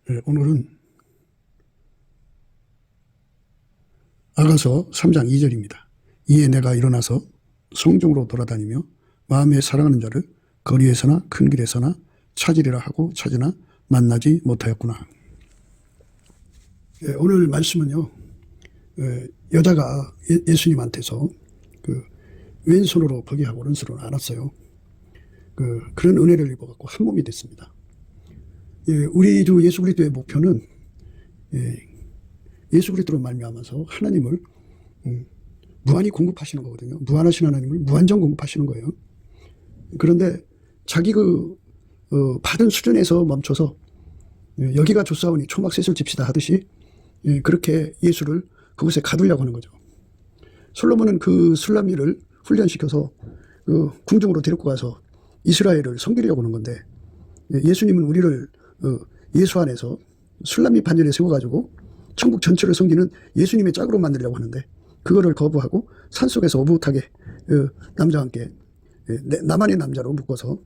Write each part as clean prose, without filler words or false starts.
오늘은 아가서 3장 2절입니다. 이에 내가 일어나서 성중으로 돌아다니며 마음에 사랑하는 자를 거리에서나 큰 길에서나 찾으리라 하고 찾으나 만나지 못하였구나. 오늘 말씀은요, 여자가 예수님한테서 왼손으로 포기하고 오른손으로 안았어요. 그런 은혜를 입어갖고 한 몸이 됐습니다. 우리 주 예수 그리스도의 목표는 예수 그리스도로 말미암아서 하나님을 무한히 공급하시는 거거든요. 무한하신 하나님을 무한정 공급하시는 거예요. 그런데 자기 받은 수준에서 멈춰서 여기가 좋사오니 초막셋을 집시다 하듯이 그렇게 예수를 그곳에 가두려고 하는 거죠. 솔로몬은 그 술람이를 훈련시켜서 궁중으로 데리고 가서 이스라엘을 섬기려고 하는 건데, 예수님은 우리를 예수 안에서 술람이 반열에 세워가지고 천국 전체를 섬기는 예수님의 짝으로 만들려고 하는데, 그거를 거부하고 산속에서 오붓하게 남자와 함께 나만의 남자로 묶어서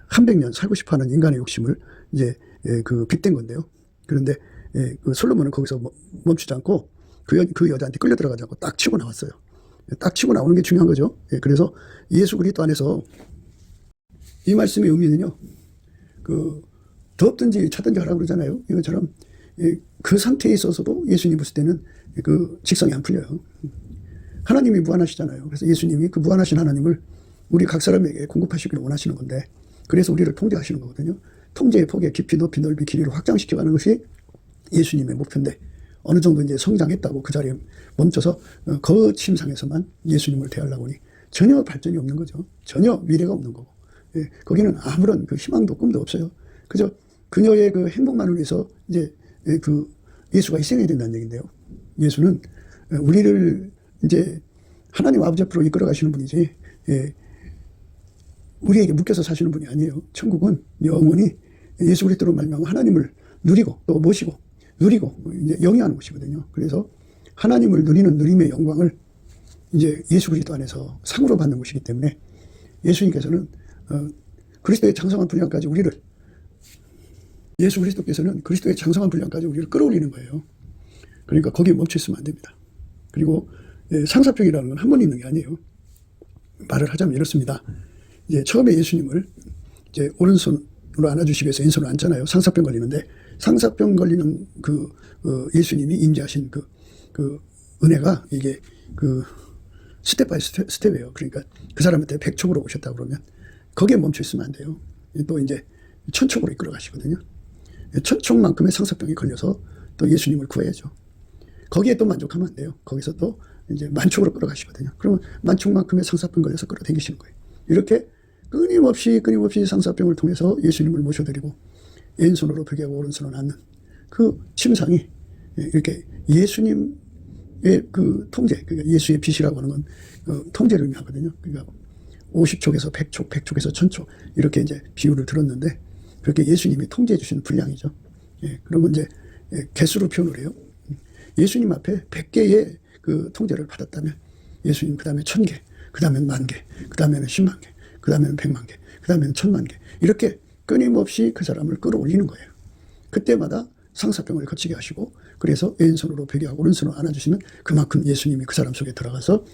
100년 살고 싶어하는 인간의 욕심을 이제 빗댄 건데요. 그런데 솔로몬은 거기서 멈추지 않고 그 여자한테 끌려 들어가지 않고 딱 치고 나왔어요. 딱 치고 나오는 게 중요한 거죠. 그래서 예수 그리스도 안에서 이 말씀의 의미는요, 덥든지 차든지 하라고 그러잖아요. 이것처럼 그 상태에 있어서도 예수님 보실 때는 직성이 안 풀려요. 하나님이 무한하시잖아요. 그래서 예수님이 그 무한하신 하나님을 우리 각 사람에게 공급하시기를 원하시는 건데, 그래서 우리를 통제하시는 거거든요. 통제의 폭의 깊이, 높이, 넓이, 길이를 확장시켜가는 것이 예수님의 목표인데, 어느 정도 이제 성장했다고 그 자리에 멈춰서 거침상에서만 예수님을 대하려고 하니 전혀 발전이 없는 거죠. 전혀 미래가 없는 거고, 거기는 아무런 희망도 꿈도 없어요. 그저 그녀의 행복만을 위해서 이제 예수가 희생해야 된다는 얘기인데요. 예수는 우리를 이제 하나님 아버지 앞으로 이끌어 가시는 분이지, 우리에게 묶여서 사시는 분이 아니에요. 천국은 영원히 예수 그리스도로 말미암아 하나님을 누리고 또 모시고 누리고 이제 영위하는 곳이거든요. 그래서 하나님을 누리는 누림의 영광을 이제 예수 그리스도 안에서 상으로 받는 것이기 때문에, 예수님께서는 그리스도의 장성한 분량까지 예수 그리스도께서는 그리스도의 장성한 분량까지 우리를 끌어올리는 거예요. 그러니까 거기에 멈춰 있으면 안 됩니다. 그리고 상사병이라는 건 한 번 있는 게 아니에요. 말을 하자면 이렇습니다. 이제 처음에 예수님을 이제 오른손으로 안아주시기 위해서 왼손으로 앉잖아요. 상사병 걸리는데, 상사병 걸리는 예수님이 임재하신 은혜가 이게 스텝 바이 스텝이에요. 그러니까 그 사람한테 백촉으로 오셨다 그러면 거기에 멈춰 있으면 안 돼요. 또 이제 천촉으로 이끌어 가시거든요. 천촉만큼의 상사병이 걸려서 또 예수님을 구해야죠. 거기에 또 만족하면 안 돼요. 거기서 또 이제 만촉으로 끌어가시거든요. 그러면 만촉만큼의 상사병 걸려서 끌어당기시는 거예요. 이렇게 끊임없이 상사병을 통해서 예수님을 모셔드리고 왼손으로 벽하고 오른손으로 앉는 그 침상이 이렇게 예수님의 통제, 그러니까 예수의 빛이라고 하는 건 통제를 의미하거든요. 그러니까 50촉에서 100촉, 100촉에서 1000촉 이렇게 이제 비유를 들었는데, 그렇게 예수님이 통제해 주시는 분량이죠. 그러면 이제 개수로 표현을 해요. 예수님 앞에 100개의 통제를 받았다면 예수님 그 다음에 1000개, 그 다음엔 10,000개, 그 다음에는 100,000개, 그 다음에는 100만 개, 그 다음에는 10,000,000개 이렇게 끊임없이 그 사람을 끌어올리는 거예요. 그때마다 상사병을 거치게 하시고, 그래서 왼손으로 벽하고 오른손으로 안아주시면 그만큼 예수님이 그 사람 속에 들어가서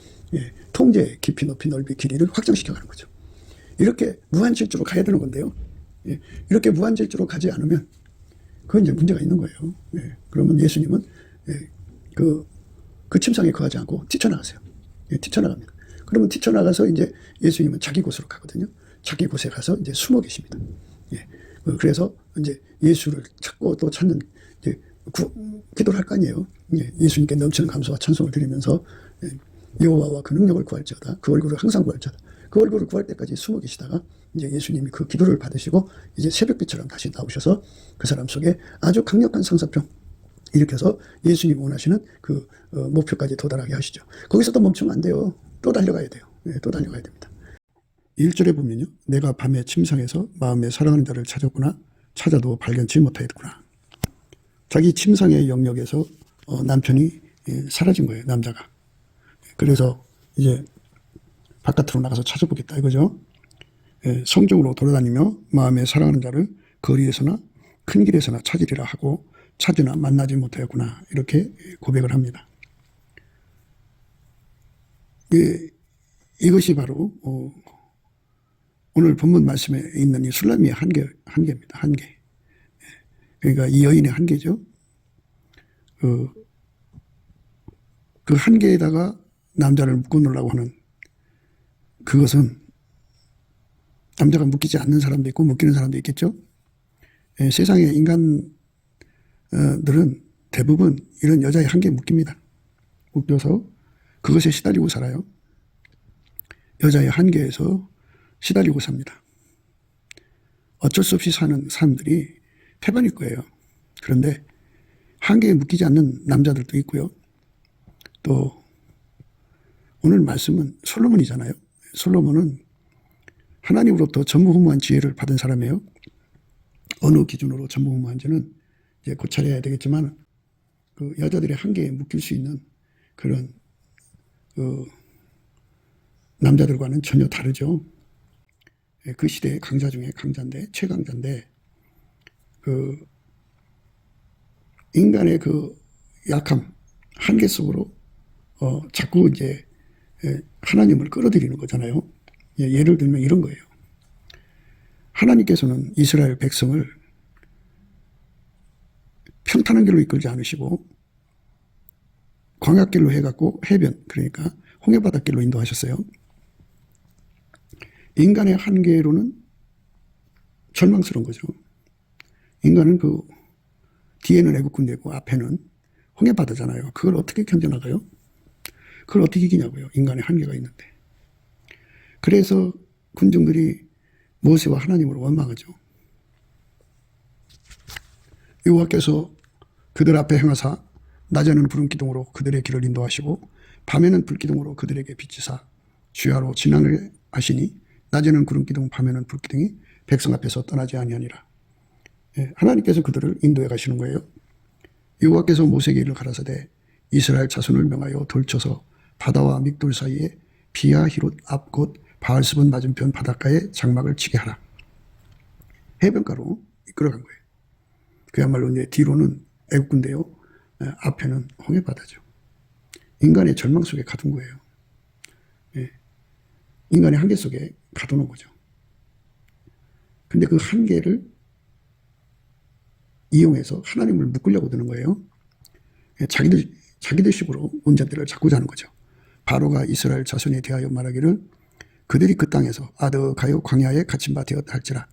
통제의 깊이, 높이, 넓이, 길이를 확장시켜가는 거죠. 이렇게 무한질주로 가야 되는 건데요. 이렇게 무한질주로 가지 않으면 그건 이제 문제가 있는 거예요. 그러면 예수님은 그 침상에 거하지 않고 뛰쳐나가세요. 뛰쳐나갑니다. 그러면 뛰쳐나가서 이제 예수님은 자기 곳으로 가거든요. 자기 곳에 가서 이제 숨어 계십니다. 그래서 이제 예수를 찾고 또 찾는 이제 기도를 할 거 아니에요. 예수님께 넘치는 감사와 찬송을 드리면서 여호와와 그 능력을 구할지어다. 그 얼굴을 항상 구할지어다. 그 얼굴을 구할 때까지 숨어 계시다가 이제 예수님이 그 기도를 받으시고 이제 새벽빛처럼 다시 나오셔서 그 사람 속에 아주 강력한 상사병 일으켜서 예수님이 원하시는 목표까지 도달하게 하시죠. 거기서도 멈추면 안 돼요. 또 달려가야 돼요. 또 달려가야 됩니다. 1절에 보면요, 내가 밤에 침상에서 마음에 사랑하는 자를 찾았구나. 찾아도 발견치 못하였구나. 자기 침상의 영역에서 남편이 사라진 거예요. 남자가. 그래서 이제 바깥으로 나가서 찾아보겠다 이거죠. 성중으로 돌아다니며 마음에 사랑하는 자를 거리에서나 큰 길에서나 찾으리라 하고 찾으나 만나지 못하였구나 이렇게 고백을 합니다. 예, 이것이 바로 오늘 본문 말씀에 있는 이 술라미의 한계입니다. 한계. 그러니까 이 여인의 한계죠. 그 한계에다가 남자를 묶어놓으려고 하는 그것은 남자가 묶이지 않는 사람도 있고 묶이는 사람도 있겠죠. 예, 세상의 인간들은 대부분 이런 여자의 한계에 묶입니다. 묶여서 그것에 시달리고 살아요. 여자의 한계에서 시달리고 삽니다. 어쩔 수 없이 사는 사람들이 태반일 거예요. 그런데 한계에 묶이지 않는 남자들도 있고요. 또 오늘 말씀은 솔로몬이잖아요. 솔로몬은 하나님으로부터 전무후무한 지혜를 받은 사람이에요. 어느 기준으로 전무후무한지는 이제 고찰해야 되겠지만 그 여자들의 한계에 묶일 수 있는 그런 남자들과는 전혀 다르죠. 그 시대의 강자 중에 강자인데 최강자인데 그 인간의 그 약함 한계 속으로 자꾸 이제 하나님을 끌어들이는 거잖아요. 예를 들면 이런 거예요. 하나님께서는 이스라엘 백성을 평탄한 길로 이끌지 않으시고 광야길로 해갖고 해변 그러니까 홍해바닷길로 인도하셨어요. 인간의 한계로는 절망스러운 거죠. 인간은 그 뒤에는 애국군대고 앞에는 홍해바다잖아요. 그걸 어떻게 견뎌나가요? 그걸 어떻게 이기냐고요. 인간의 한계가 있는데. 그래서 군중들이 모세와 하나님을 원망하죠. 여호와께서 그들 앞에 행하사 낮에는 구름 기둥으로 그들의 길을 인도하시고 밤에는 불기둥으로 그들에게 비치사 주야로 진앙을 하시니 낮에는 구름 기둥 밤에는 불기둥이 백성 앞에서 떠나지 아니하니라. 하나님께서 그들을 인도해 가시는 거예요. 여호와께서 모세에게 이를 가라사대 이스라엘 자손을 명하여 돌쳐서 바다와 믹돌 사이에 비하히롯 앞 곧 바알스본 맞은편 바닷가에 장막을 치게 하라. 해변가로 이끌어간 거예요. 그야말로 이제 뒤로는 애국군대요. 앞에는 홍해바다죠. 인간의 절망 속에 가둔 거예요. 인간의 한계 속에 가둬놓은 거죠. 근데 그 한계를 이용해서 하나님을 묶으려고 드는 거예요. 자기들 식으로 운전대를 잡고자 하는 거죠. 바로가 이스라엘 자손에 대하여 말하기를 그들이 그 땅에서 아득하여 광야에 갇힌 바 되었다 할지라.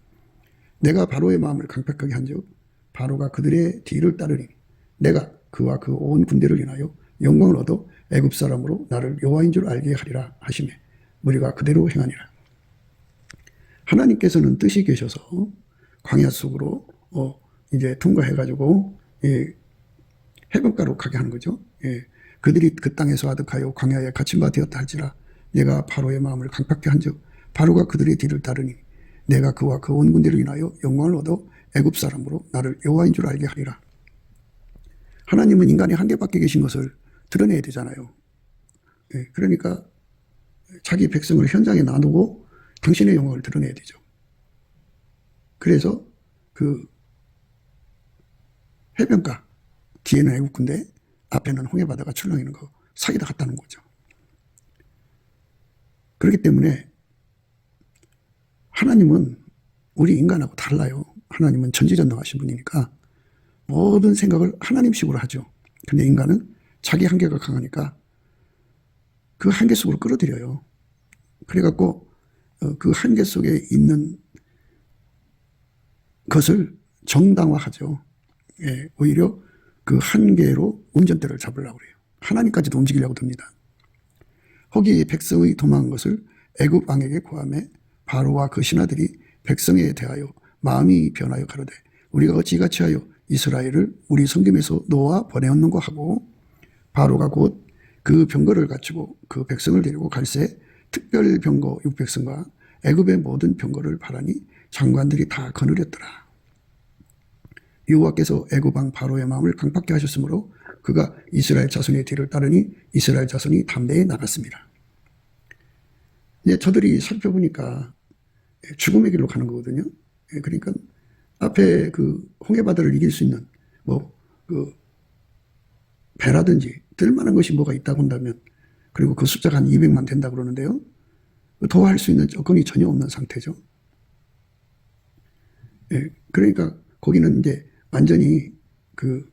내가 바로의 마음을 강팍하게 한즉 바로가 그들의 뒤를 따르니 내가 그와 그 온 군대를 인하여 영광을 얻어 애굽 사람으로 나를 여호와인 줄 알게 하리라 하시매 우리가 그대로 행하니라. 하나님께서는 뜻이 계셔서 광야 속으로 이제 통과해가지고 해변가로 가게 하는 거죠. 그들이 그 땅에서 아득하여 광야에 갇힌 바 되었다 할지라. 내가 바로의 마음을 강팍케 한즉 바로가 그들의 뒤를 따르니 내가 그와 그 온 군대를 인하여 영광을 얻어 애굽 사람으로 나를 여호와인 줄 알게 하리라. 하나님은 인간의 한계밖에 계신 것을 드러내야 되잖아요. 그러니까 자기 백성을 현장에 놔두고 당신의 영광을 드러내야 되죠. 그래서 그 해변가 뒤에는 애국군대 앞에는 홍해바다가 출렁이는 거 사이다 갖다 놓은 거죠. 그렇기 때문에 하나님은 우리 인간하고 달라요. 하나님은 전지전능하신 분이니까 모든 생각을 하나님식으로 하죠. 근데 인간은 자기 한계가 강하니까 그 한계 속으로 끌어들여요. 그래갖고 그 한계 속에 있는 것을 정당화하죠. 오히려 그 한계로 운전대를 잡으려고 그래요. 하나님까지도 움직이려고 듭니다. 거기 백성의 도망한 것을 애굽 왕에게 고하매 바로와 그 신하들이 백성에 대하여 마음이 변하여 가로되 우리가 어찌 같이 하여 이스라엘을 우리 섬김에서 놓아 보내었는고 하고 바로가 곧 그 병거를 갖추고 그 백성을 데리고 갈새 특별 병거 600승과 애굽의 모든 병거를 바라니 장관들이 다 거느렸더라. 여호와께서 애굽 왕 바로의 마음을 강팍케 하셨으므로 그가 이스라엘 자손의 뒤를 따르니 이스라엘 자손이 담대에 나갔습니다. 이제 저들이 살펴보니까 죽음의 길로 가는 거거든요. 그러니까 앞에 그 홍해바다를 이길 수 있는 뭐 그 배라든지 뜰 만한 것이 뭐가 있다고 한다면, 그리고 그 숫자가 한 200만 된다 그러는데요. 더 할 수 있는 조건이 전혀 없는 상태죠. 예, 그러니까 거기는 이제 완전히 그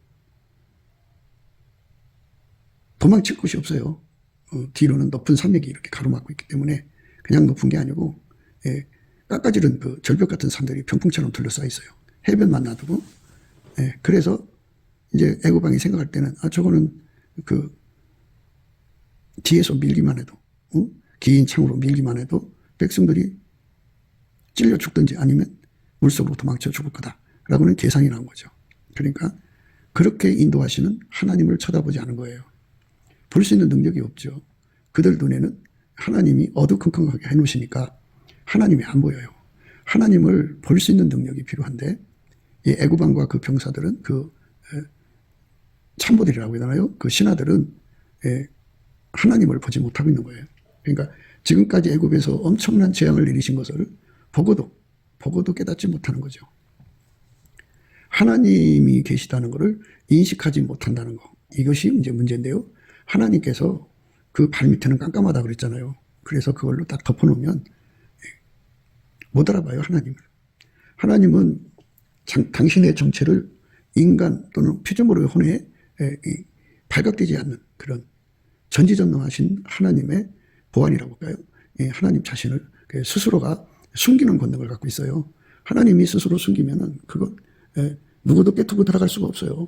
도망칠 곳이 없어요. 뒤로는 높은 산맥이 이렇게 가로막고 있기 때문에 그냥 높은 게 아니고, 예, 깎아지른 그 절벽 같은 산들이 병풍처럼 둘러싸여 있어요. 해변만 놔두고. 예, 그래서 이제 애고방이 생각할 때는, 아, 저거는 그 뒤에서 밀기만 해도, 긴 창으로 밀기만 해도 백성들이 찔려 죽든지 아니면 물속으로 도망쳐 죽을 거다라고는 계산이 나온 거죠. 그러니까 그렇게 인도하시는 하나님을 쳐다보지 않은 거예요. 볼 수 있는 능력이 없죠. 그들 눈에는 하나님이 어두컴컴하게 해놓으시니까 하나님이 안 보여요. 하나님을 볼 수 있는 능력이 필요한데, 이 애고방과 그 병사들은, 그 참모들이라고 해야 되나요? 그 신하들은 하나님을 보지 못하고 있는 거예요. 그러니까 지금까지 애굽에서 엄청난 재앙을 내리신 것을 보고도 깨닫지 못하는 거죠. 하나님이 계시다는 것을 인식하지 못한다는 거. 이것이 이제 문제인데요. 하나님께서 그 발밑에는 깜깜하다 그랬잖아요. 그래서 그걸로 딱 덮어놓으면 못 알아봐요, 하나님을. 하나님은 당신의 정체를 인간 또는 피조물의 혼에 발각되지 않는 그런 전지전능하신 하나님의 보안이라고 할까요? 하나님 자신을 스스로가 숨기는 권능을 갖고 있어요. 하나님이 스스로 숨기면은 그건 누구도 깨트고 들어갈 수가 없어요.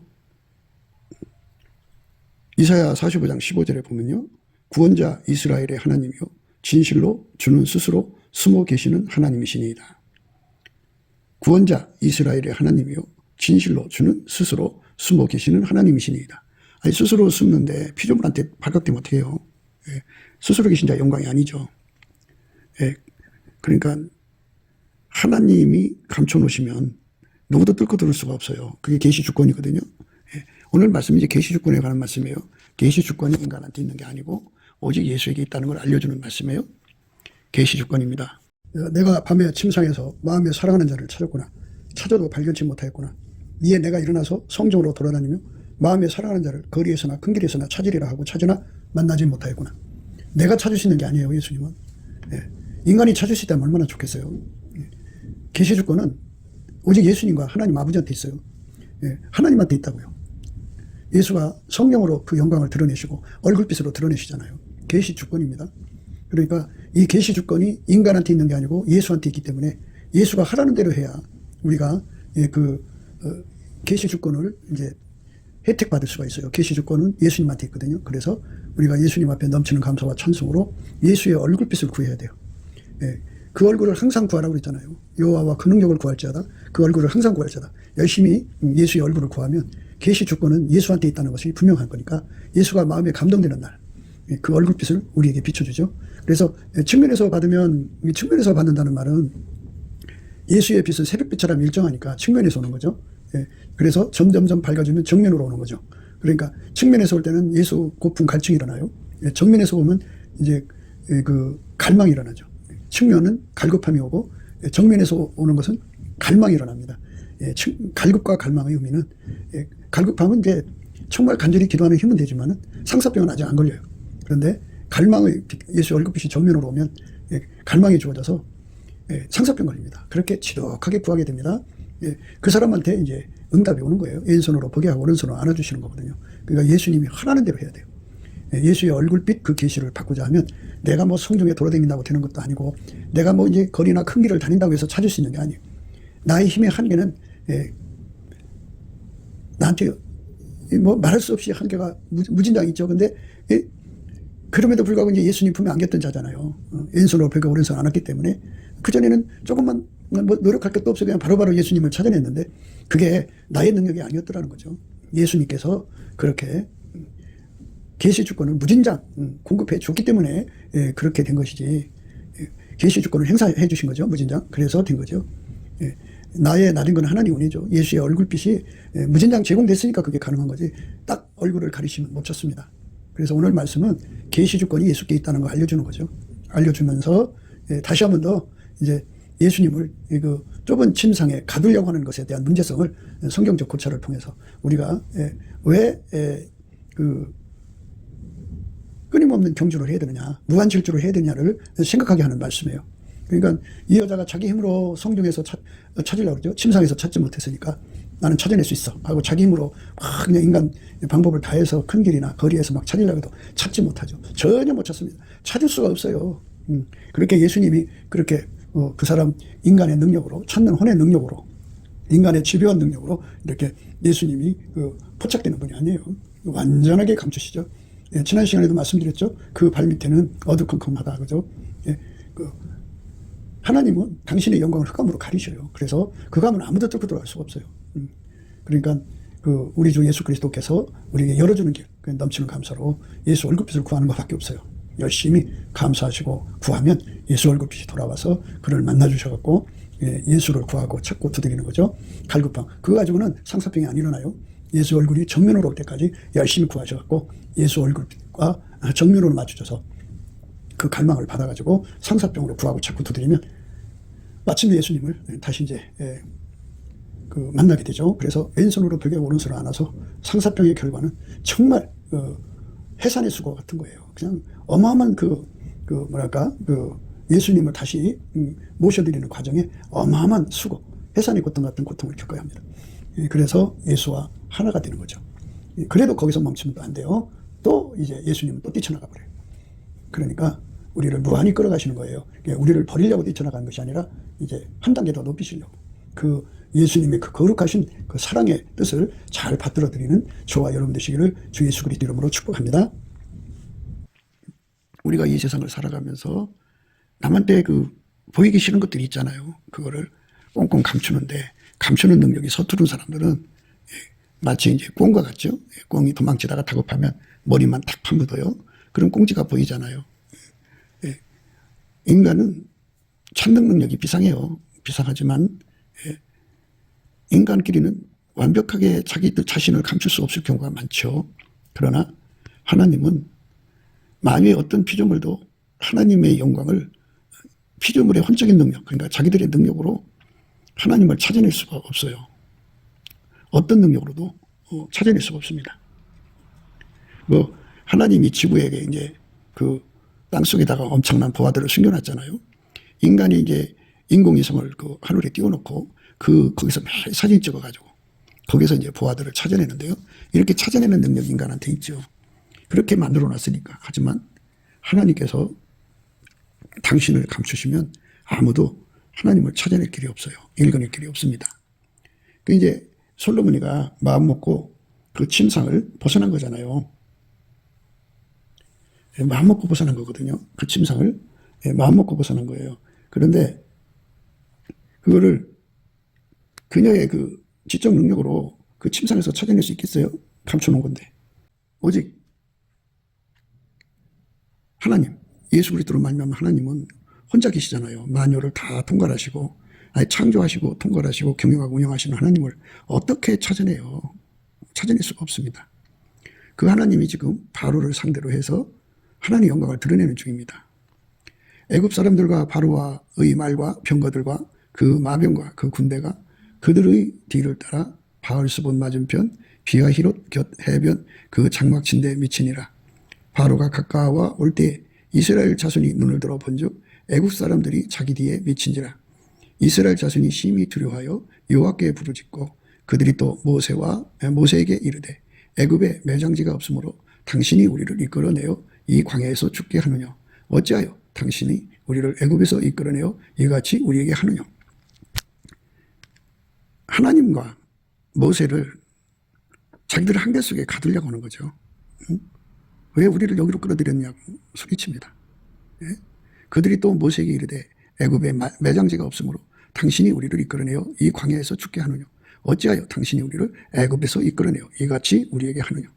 이사야 45장 15절에 보면요. 구원자 이스라엘의 하나님이요 진실로 주는 스스로 숨어 계시는 하나님이시니이다. 구원자 이스라엘의 하나님이요 진실로 주는 스스로 숨어 계시는 하나님이시니이다. 아니, 스스로 숨는데 피조물한테 발각되면 어떻게 해요? 예, 스스로 계신 자 영광이 아니죠. 예, 그러니까 하나님이 감춰놓으시면 누구도 뚫고 들을 수가 없어요. 그게 계시 주권이거든요. 예, 오늘 말씀이 이제 계시 주권에 관한 말씀이에요. 계시 주권이 인간한테 있는 게 아니고 오직 예수에게 있다는 걸 알려주는 말씀이에요. 계시 주권입니다. 내가 밤에 침상에서 마음에 사랑하는 자를 찾았구나. 찾아도 발견치 못하였구나. 이에 내가 일어나서 성전으로 돌아다니며 마음에 사랑하는 자를 거리에서나 큰 길에서나 찾으리라 하고 찾으나 만나지 못하였구나. 내가 찾을 수 있는 게 아니에요, 예수님은. 예. 인간이 찾을 수 있다면 얼마나 좋겠어요. 예. 계시 주권은 오직 예수님과 하나님 아버지한테 있어요. 예. 하나님한테 있다고요. 예수가 성령으로 그 영광을 드러내시고 얼굴빛으로 드러내시잖아요. 계시 주권입니다. 그러니까 이 계시 주권이 인간한테 있는 게 아니고 예수한테 있기 때문에 예수가 하라는 대로 해야 우리가 계시 주권을 이제 혜택받을 수가 있어요. 계시 주권은 예수님한테 있거든요. 그래서 우리가 예수님 앞에 넘치는 감사와 찬송으로 예수의 얼굴빛을 구해야 돼요. 예, 그 얼굴을 항상 구하라고 그랬잖아요. 여호와와 그 능력을 구할지어다. 그 얼굴을 항상 구할지어다. 열심히 예수의 얼굴을 구하면 계시 주권은 예수한테 있다는 것이 분명한 거니까 예수가 마음에 감동되는 날, 그 얼굴빛을 우리에게 비춰주죠. 그래서 측면에서 받는다는 말은 예수의 빛은 새벽빛처럼 일정하니까 측면에서 오는 거죠. 그래서 점점점 밝아지면 정면으로 오는 거죠. 그러니까 측면에서 올 때는 예수 고풍 갈증이 일어나요. 정면에서 보면 이제 그 갈망이 일어나죠. 측면은 갈급함이 오고 정면에서 오는 것은 갈망이 일어납니다. 갈급과 갈망의 의미는 갈급함은 이제 정말 간절히 기도하는 힘은 되지만은 상사병은 아직 안 걸려요. 그런데 갈망의 예수 얼굴빛이 정면으로 오면 갈망이 주어져서 상사병 걸립니다. 그렇게 지독하게 구하게 됩니다. 그 사람한테 이제 응답이 오는 거예요. 왼손으로 보게 하고 오른손으로 안아주시는 거거든요. 그러니까 예수님이 하라는 대로 해야 돼요. 예수의 얼굴빛 그 계시를 받고자 하면 내가 뭐 성중에 돌아다닌다고 되는 것도 아니고 내가 뭐 이제 거리나 큰 길을 다닌다고 해서 찾을 수 있는 게 아니에요. 나의 힘의 한계는 나한테 뭐 말할 수 없이 한계가 무진장 있죠. 근데 그럼에도 불구하고 이제 예수님 품에 안겼던 자잖아요. 왼손으로 벽에 오른손 안았기 때문에 그전에는 조금만 뭐 노력할 것도 없어 그냥 바로바로 예수님을 찾아냈는데 그게 나의 능력이 아니었더라는 거죠. 예수님께서 그렇게 계시 주권을 무진장 공급해 줬기 때문에 그렇게 된 것이지 계시 주권을 행사해 주신 거죠. 무진장. 그래서 된 거죠. 나의 나된 건 하나님 은혜죠. 예수의 얼굴빛이 무진장 제공됐으니까 그게 가능한 거지 딱 얼굴을 가리시면 못 쳤습니다. 그래서 오늘 말씀은 계시 주권이 예수께 있다는 걸 알려주는 거죠. 알려주면서 다시 한 번 더 이제 예수님을 좁은 침상에 가두려고 하는 것에 대한 문제성을 성경적 고찰을 통해서 우리가 왜 끊임없는 경주를 해야 되느냐, 무한질주를 해야 되느냐를 생각하게 하는 말씀이에요. 그러니까 이 여자가 자기 힘으로 성중에서 찾으려고 그러죠. 침상에서 찾지 못했으니까 나는 찾아낼 수 있어 하고 자기 힘으로 막 그냥 인간 방법을 다해서 큰 길이나 거리에서 막 찾으려고 해도 찾지 못하죠. 전혀 못 찾습니다. 찾을 수가 없어요. 그렇게 예수님이 그렇게 그 사람 인간의 능력으로, 찾는 혼의 능력으로, 인간의 집요한 능력으로 이렇게 예수님이 포착되는 분이 아니에요. 완전하게 감추시죠. 예, 지난 시간에도 말씀드렸죠. 그 발밑에는 어두컴컴하다. 그죠? 예, 하나님은 당신의 영광을 흑암으로 가리셔요. 그래서 그 감은 아무도 뚫고 들어갈 수가 없어요. 그러니까 우리 주 예수 그리스도께서 우리에게 열어주는 길, 넘치는 감사로 예수 얼굴빛을 구하는 것밖에 없어요. 열심히 감사하시고 구하면 예수 얼굴빛이 돌아와서 그를 만나주셔갖고 예수를 구하고 찾고 두드리는 거죠. 갈급함. 그거 가지고는 상사병이 안 일어나요. 예수 얼굴이 정면으로 올 때까지 열심히 구하셔갖고 예수 얼굴과 정면으로 맞추셔서 그 갈망을 받아가지고 상사병으로 구하고 찾고 두드리면 마침내 예수님을 다시 이제 만나게 되죠. 그래서 왼손으로 벽에 오른손을 안아서 상사병의 결과는 정말 해산의 수고 같은 거예요. 그냥 어마어마한 예수님을 다시 모셔드리는 과정에 어마어마한 수고, 해산의 고통 같은 고통을 겪어야 합니다. 그래서 예수와 하나가 되는 거죠. 그래도 거기서 멈추면 안 돼요. 또 이제 예수님은 또 뛰쳐나가 버려요. 그러니까 우리를 무한히 끌어가시는 거예요. 우리를 버리려고 뛰쳐나가는 것이 아니라 이제 한 단계 더 높이시려고. 예수님의 거룩하신 사랑의 뜻을 잘 받들어드리는 저와 여러분 되시기를 주 예수 그리스도 이름으로 축복합니다. 우리가 이 세상을 살아가면서 남한테 보이기 싫은 것들이 있잖아요. 그거를 꽁꽁 감추는데, 감추는 능력이 서투른 사람들은 마치 이제 꽁과 같죠. 꽁이 도망치다가 다급하면 머리만 탁 파묻어요. 그럼 꽁지가 보이잖아요. 인간은 찾는 능력이 비상해요. 비상하지만 인간끼리는 완벽하게 자기들 자신을 감출 수 없을 경우가 많죠. 그러나 하나님은 만유의 어떤 피조물도 하나님의 영광을, 피조물의 혼적인 능력, 그러니까 자기들의 능력으로 하나님을 찾아낼 수가 없어요. 어떤 능력으로도 찾아낼 수가 없습니다. 하나님이 지구에게 이제 땅속에다가 엄청난 보화들을 숨겨놨잖아요. 인간이 이제 인공위성을 하늘에 띄워놓고 거기서 매일 사진 찍어가지고 거기서 이제 보화들을 찾아내는데요. 이렇게 찾아내는 능력이 인간한테 있죠. 그렇게 만들어 놨으니까. 하지만 하나님께서 당신을 감추시면 아무도 하나님을 찾아낼 길이 없어요. 읽어낼 길이 없습니다. 이제 솔로몬이가 마음 먹고 그 침상을 벗어난 거잖아요. 마음 먹고 벗어난 거거든요. 그 침상을 마음 먹고 벗어난 거예요. 그런데 그거를 그녀의 지적 능력으로 그 침상에서 찾아낼 수 있겠어요? 감춰놓은 건데. 오직 하나님, 예수 그리스도로 말미암아 하나님은 혼자 계시잖아요. 만유를 다 통괄하시고, 창조하시고 통괄하시고 경영하고 운영하시는 하나님을 어떻게 찾아내요? 찾아낼 수가 없습니다. 그 하나님이 지금 바로를 상대로 해서 하나님의 영광을 드러내는 중입니다. 애굽 사람들과 바로와의 말과 병거들과 그 마병과 그 군대가 그들의 뒤를 따라 바알스본 맞은편 비하히롯 곁 해변 그 장막 침대에 미치니라. 바로가 가까워 올 때에 이스라엘 자손이 눈을 들어 본즉 애굽 사람들이 자기 뒤에 미친지라. 이스라엘 자손이 심히 두려워하여 여호와께 부르짖고 그들이 또 모세에게 이르되 애굽에 매장지가 없으므로 당신이 우리를 이끌어내어 이 광야에서 죽게 하느냐. 어찌하여 당신이 우리를 애굽에서 이끌어내어 이같이 우리에게 하느냐. 하나님과 모세를 자기들 한계 속에 가두려고 하는 거죠. 왜 우리를 여기로 끌어들였냐고 소리칩니다. 그들이 또 모세에게 이르되 애굽에 매장지가 없으므로 당신이 우리를 이끌어내어 이 광야에서 죽게 하느냐. 어찌하여 당신이 우리를 애굽에서 이끌어내어 이같이 우리에게 하느냐.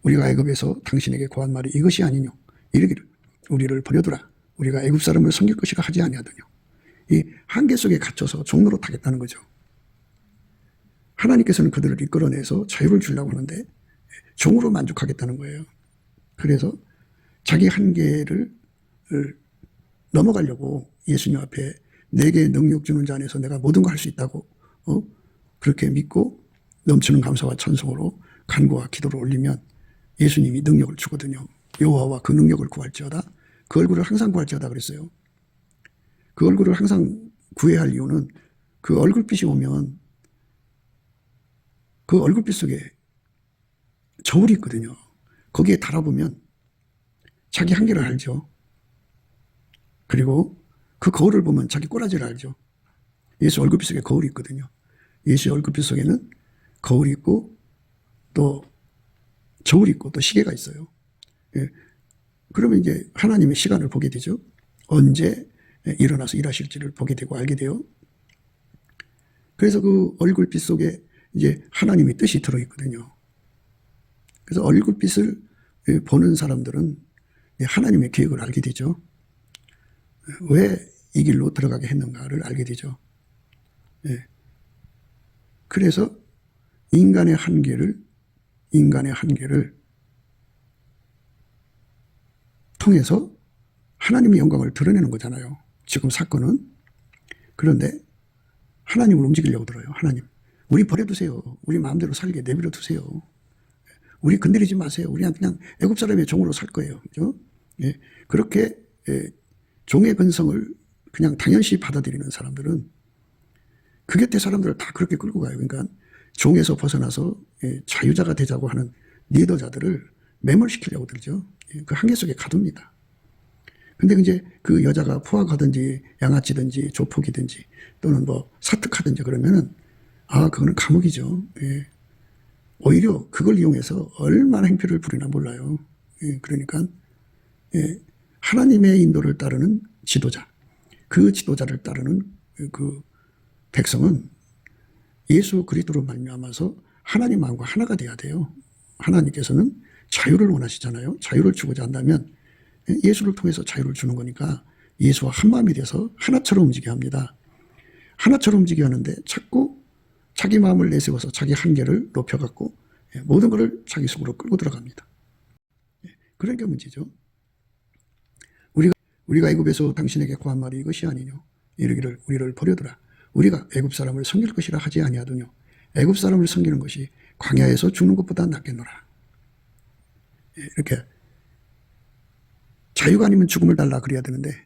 우리가 애굽에서 당신에게 고한 말이 이것이 아니뇨. 이르기를 우리를 버려두라. 우리가 애굽 사람을 섬길 것이라 하지 아니하더뇨. 이 한계 속에 갇혀서 종로로 타겠다는 거죠. 하나님께서는 그들을 이끌어내서 자유를 주려고 하는데 종으로 만족하겠다는 거예요. 그래서 자기 한계를 넘어가려고 예수님 앞에 내게 능력 주는 자 안에서 내가 모든 걸 할 수 있다고 그렇게 믿고 넘치는 감사와 찬송으로 간구와 기도를 올리면 예수님이 능력을 주거든요. 여호와와 그 능력을 구할지어다. 그 얼굴을 항상 구할지어다 그랬어요. 그 얼굴을 항상 구해야 할 이유는 그 얼굴빛이 오면 그 얼굴빛 속에 저울이 있거든요. 거기에 달아보면 자기 한계를 알죠. 그리고 그 거울을 보면 자기 꼬라지를 알죠. 예수 얼굴빛 속에 거울이 있거든요. 예수의 얼굴빛 속에는 거울이 있고 또 저울이 있고 또 시계가 있어요. 예. 그러면 이제 하나님의 시간을 보게 되죠. 언제 일어나서 일하실지를 보게 되고 알게 돼요. 그래서 그 얼굴빛 속에 이제 하나님의 뜻이 들어있거든요. 그래서 얼굴빛을 보는 사람들은 하나님의 계획을 알게 되죠. 왜 이 길로 들어가게 했는가를 알게 되죠. 예. 그래서 인간의 한계를 통해서 하나님의 영광을 드러내는 거잖아요. 지금 사건은. 그런데 하나님을 움직이려고 들어요. 하나님. 우리 버려두세요. 우리 마음대로 살게 내버려 두세요. 우리 건드리지 마세요. 우리는 그냥 애굽 사람의 종으로 살 거예요. 그죠? 예. 그렇게 종의 근성을 그냥 당연시 받아들이는 사람들은 그 곁에 사람들을 다 그렇게 끌고 가요. 그러니까 종에서 벗어나서 자유자가 되자고 하는 리더자들을 매몰시키려고 들죠. 그 한계 속에 가둡니다. 근데 이제 그 여자가 포악하든지 양아치든지 조폭이든지 또는 뭐 사특하든지 그러면은 그거는 감옥이죠. 예. 오히려 그걸 이용해서 얼마나 행패를 부리나 몰라요. 예. 그러니까 하나님의 인도를 따르는 지도자, 그 지도자를 따르는 그 백성은 예수 그리스도로 말미암아서 하나님 마음과 하나가 돼야 돼요. 하나님께서는 자유를 원하시잖아요. 자유를 주고자 한다면 예수를 통해서 자유를 주는 거니까 예수와 한 마음이 돼서 하나처럼 움직여야 합니다. 하나처럼 움직여야 하는데 자꾸 자기 마음을 내세워서 자기 한계를 높여갖고 모든 것을 자기 속으로 끌고 들어갑니다. 그런 게 문제죠. 우리가 애굽에서 당신에게 구한 말이 이것이 아니뇨. 이르기를 우리를 버려두라. 우리가 애굽 사람을 섬길 것이라 하지 아니하더뇨. 애굽 사람을 섬기는 것이 광야에서 죽는 것보다 낫겠노라. 이렇게 자유가 아니면 죽음을 달라 그래야 되는데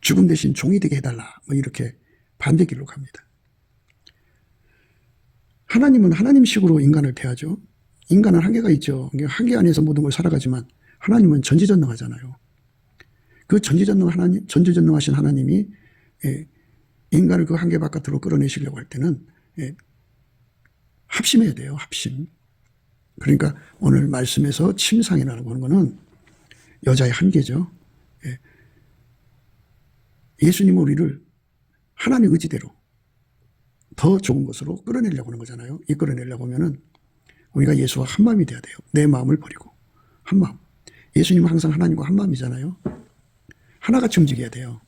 죽음 대신 종이 되게 해달라 뭐 이렇게 반대 길로 갑니다. 하나님은 하나님식으로 인간을 대하죠. 인간은 한계가 있죠. 한계 안에서 모든 걸 살아가지만 하나님은 전지전능하잖아요. 그 전지전능하신 하나님이 인간을 그 한계 바깥으로 끌어내시려고 할 때는 합심해야 돼요. 합심. 그러니까 오늘 말씀에서 침상이라고 하는 것은 여자의 한계죠. 예수님은 우리를 하나님 의지대로 더 좋은 것으로 끌어내려고 하는 거잖아요. 이끌어내려고 하면은 우리가 예수와 한 마음이 돼야 돼요. 내 마음을 버리고 한 마음. 예수님은 항상 하나님과 한 마음이잖아요. 하나같이 움직여야 돼요.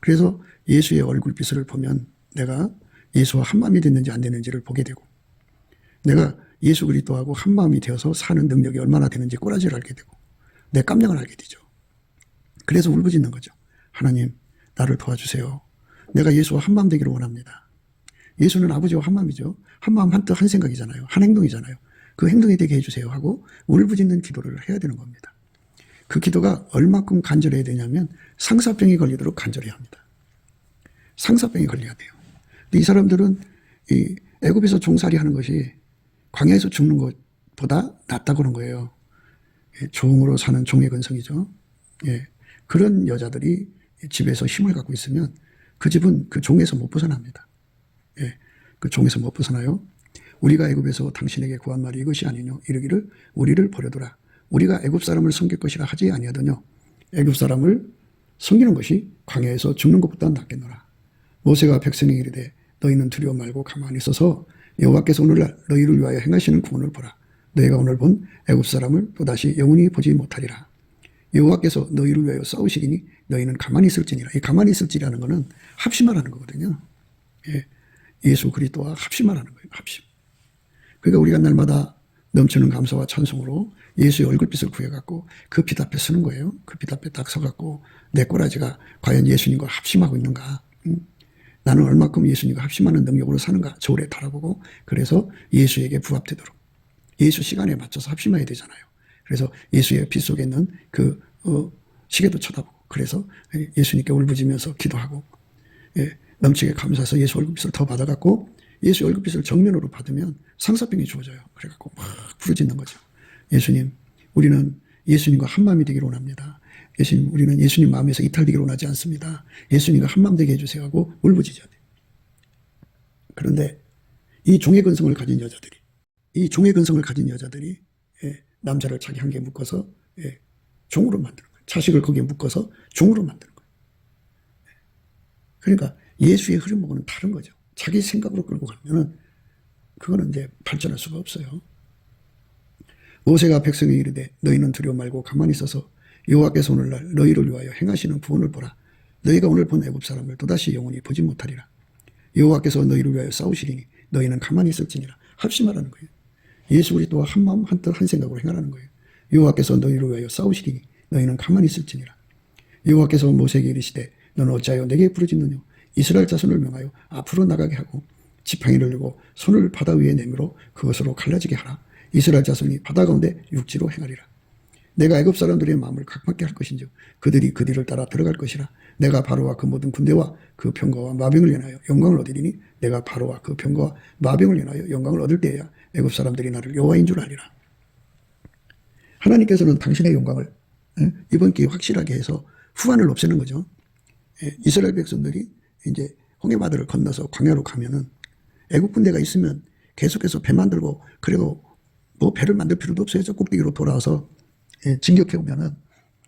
그래서 예수의 얼굴빛을 보면 내가 예수와 한 마음이 됐는지 안 됐는지를 보게 되고 내가 예수 그리스도하고 한 마음이 되어서 사는 능력이 얼마나 되는지 꼬라지를 알게 되고 내 깜냥을 알게 되죠. 그래서 울부짖는 거죠. 하나님 나를 도와주세요. 내가 예수와 한 마음 되기를 원합니다. 예수는 아버지와 한 마음이죠. 한 마음 한 뜻 한 생각이잖아요. 한 행동이잖아요. 그 행동이 되게 해주세요 하고 울부짖는 기도를 해야 되는 겁니다. 그 기도가 얼마큼 간절해야 되냐면 상사병이 걸리도록 간절해야 합니다. 상사병이 걸려야 돼요. 근데 이 사람들은 이 애굽에서 종살이 하는 것이 광야에서 죽는 것보다 낫다고 그런 거예요. 종으로 사는 종의 근성이죠. 그런 여자들이 집에서 힘을 갖고 있으면 그 집은 그 종에서 못 벗어납니다. 그 종에서 못 벗어나요. 우리가 애굽에서 당신에게 구한 말이 이것이 아니뇨. 이르기를 우리를 버려두라. 우리가 애굽 사람을 섬길 것이라 하지 아니하더뇨. 애굽 사람을 섬기는 것이 광야에서 죽는 것보다 낫겠노라. 모세가 백성에게 이르되 너희는 두려워 말고 가만히 있어서 여호와께서 오늘날 너희를 위하여 행하시는 구원을 보라. 너희가 오늘 본 애굽 사람을 또다시 영원히 보지 못하리라. 여호와께서 너희를 위하여 싸우시리니 너희는 가만히 있을지니라. 이 가만히 있을지라는 것은 합심하라는 거거든요. 예수 그리스도와 합심하라는 거예요. 합심. 그러니까 우리가 날마다 넘치는 감사와 찬송으로 예수의 얼굴빛을 구해갖고 그 빛 앞에 서는 거예요. 그 빛 앞에 딱 서갖고 내 꼬라지가 과연 예수님과 합심하고 있는가. 나는 얼마큼 예수님과 합심하는 능력으로 사는가 저울에 달아보고 그래서 예수에게 부합되도록 예수 시간에 맞춰서 합심해야 되잖아요. 그래서 예수의 빛 속에 있는 그 시계도 쳐다보고 그래서 예수님께 울부짖으면서 기도하고 넘치게 감사해서 예수 얼굴빛을 더 받아갖고 예수 얼굴빛을 정면으로 받으면 상사병이 주어져요. 그래갖고 막 부르짖는 거죠. 예수님, 우리는 예수님과 한 마음이 되기를 원합니다. 예수님, 우리는 예수님 마음에서 이탈되기를 원하지 않습니다. 예수님과 한 마음 되게 해주세요 하고 울부짖어야 돼요. 그런데 이 종의 근성을 가진 여자들이 남자를 자기 한개 묶어서 종으로 만드는 거예요. 자식을 거기에 묶어서 종으로 만드는 거예요. 그러니까 예수의 흐름하고는 다른 거죠. 자기 생각으로 끌고 가면은 그거는 이제 발전할 수가 없어요. 모세가 백성에 이르되 너희는 두려워 말고 가만히 있어서 여호와께서 오늘날 너희를 위하여 행하시는 구원을 보라. 너희가 오늘 본 애굽 사람을 또다시 영원히 보지 못하리라. 여호와께서 너희를 위하여 싸우시리니 너희는 가만히 있을지니라. 합심하라는 거예요. 예수 그리스도와 한 마음 한 뜻 한 생각으로 행하라는 거예요. 여호와께서 너희를 위하여 싸우시리니 너희는 가만히 있을지니라. 여호와께서 모세에게 이르시되 너는 어찌하여 내게 부르짖느냐. 이스라엘 자손을 명하여 앞으로 나가게 하고 지팡이를 들고 손을 바다 위에 내밀어 그것으로 갈라지게 하라. 이스라엘 자손이 바다 가운데 육지로 행하리라. 내가 애굽 사람들의 마음을 각막게 할 것인즉 그들이 그 뒤를 따라 들어갈 것이라. 내가 바로와 그 모든 군대와 그 병거와 마병을 인하여 영광을 얻으리니 내가 바로와 그 병거와 마병을 인하여 영광을 얻을 때에야 애굽 사람들이 나를 여호와인 줄 아리라. 하나님께서는 당신의 영광을 이번 기회에 확실하게 해서 후환을 없애는 거죠. 이스라엘 백성들이 이제 홍해바다를 건너서 광야로 가면은 애국 군대가 있으면 계속해서 배 만들고 그리고 뭐 배를 만들 필요도 없어요. 저 꼭대기로 돌아와서 진격해 오면은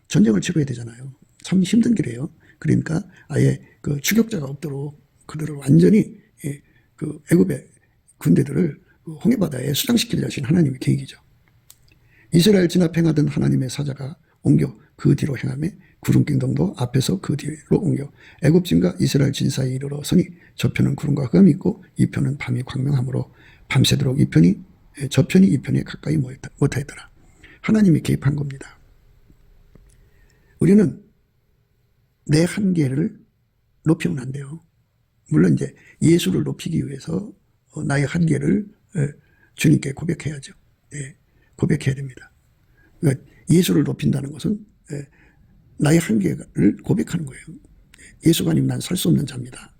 전쟁을 치러야 되잖아요. 참 힘든 길이에요. 그러니까 아예 그 추격자가 없도록 그들을 완전히 그 애국의 군대들을 홍해바다에 수장시키려 하신 하나님의 계획이죠. 이스라엘 진압 행하던 하나님의 사자가 옮겨 그 뒤로 행하며 구름갱동도 앞에서 그 뒤로 옮겨 애굽진과 이스라엘 진 사이에 이르러 서니 저편은 구름과 흑암이 있고 이편은 밤이 광명하므로 밤새도록 저편이 이편에 가까이 못하였더라. 하나님이 개입한 겁니다. 우리는 내 한계를 높이면 안 돼요. 물론 이제 예수를 높이기 위해서 나의 한계를 주님께 고백해야죠. 고백해야 됩니다. 그러니까 예수를 높인다는 것은 나의 한계를 고백하는 거예요. 예수가 아니면 난 살 수 없는 자입니다.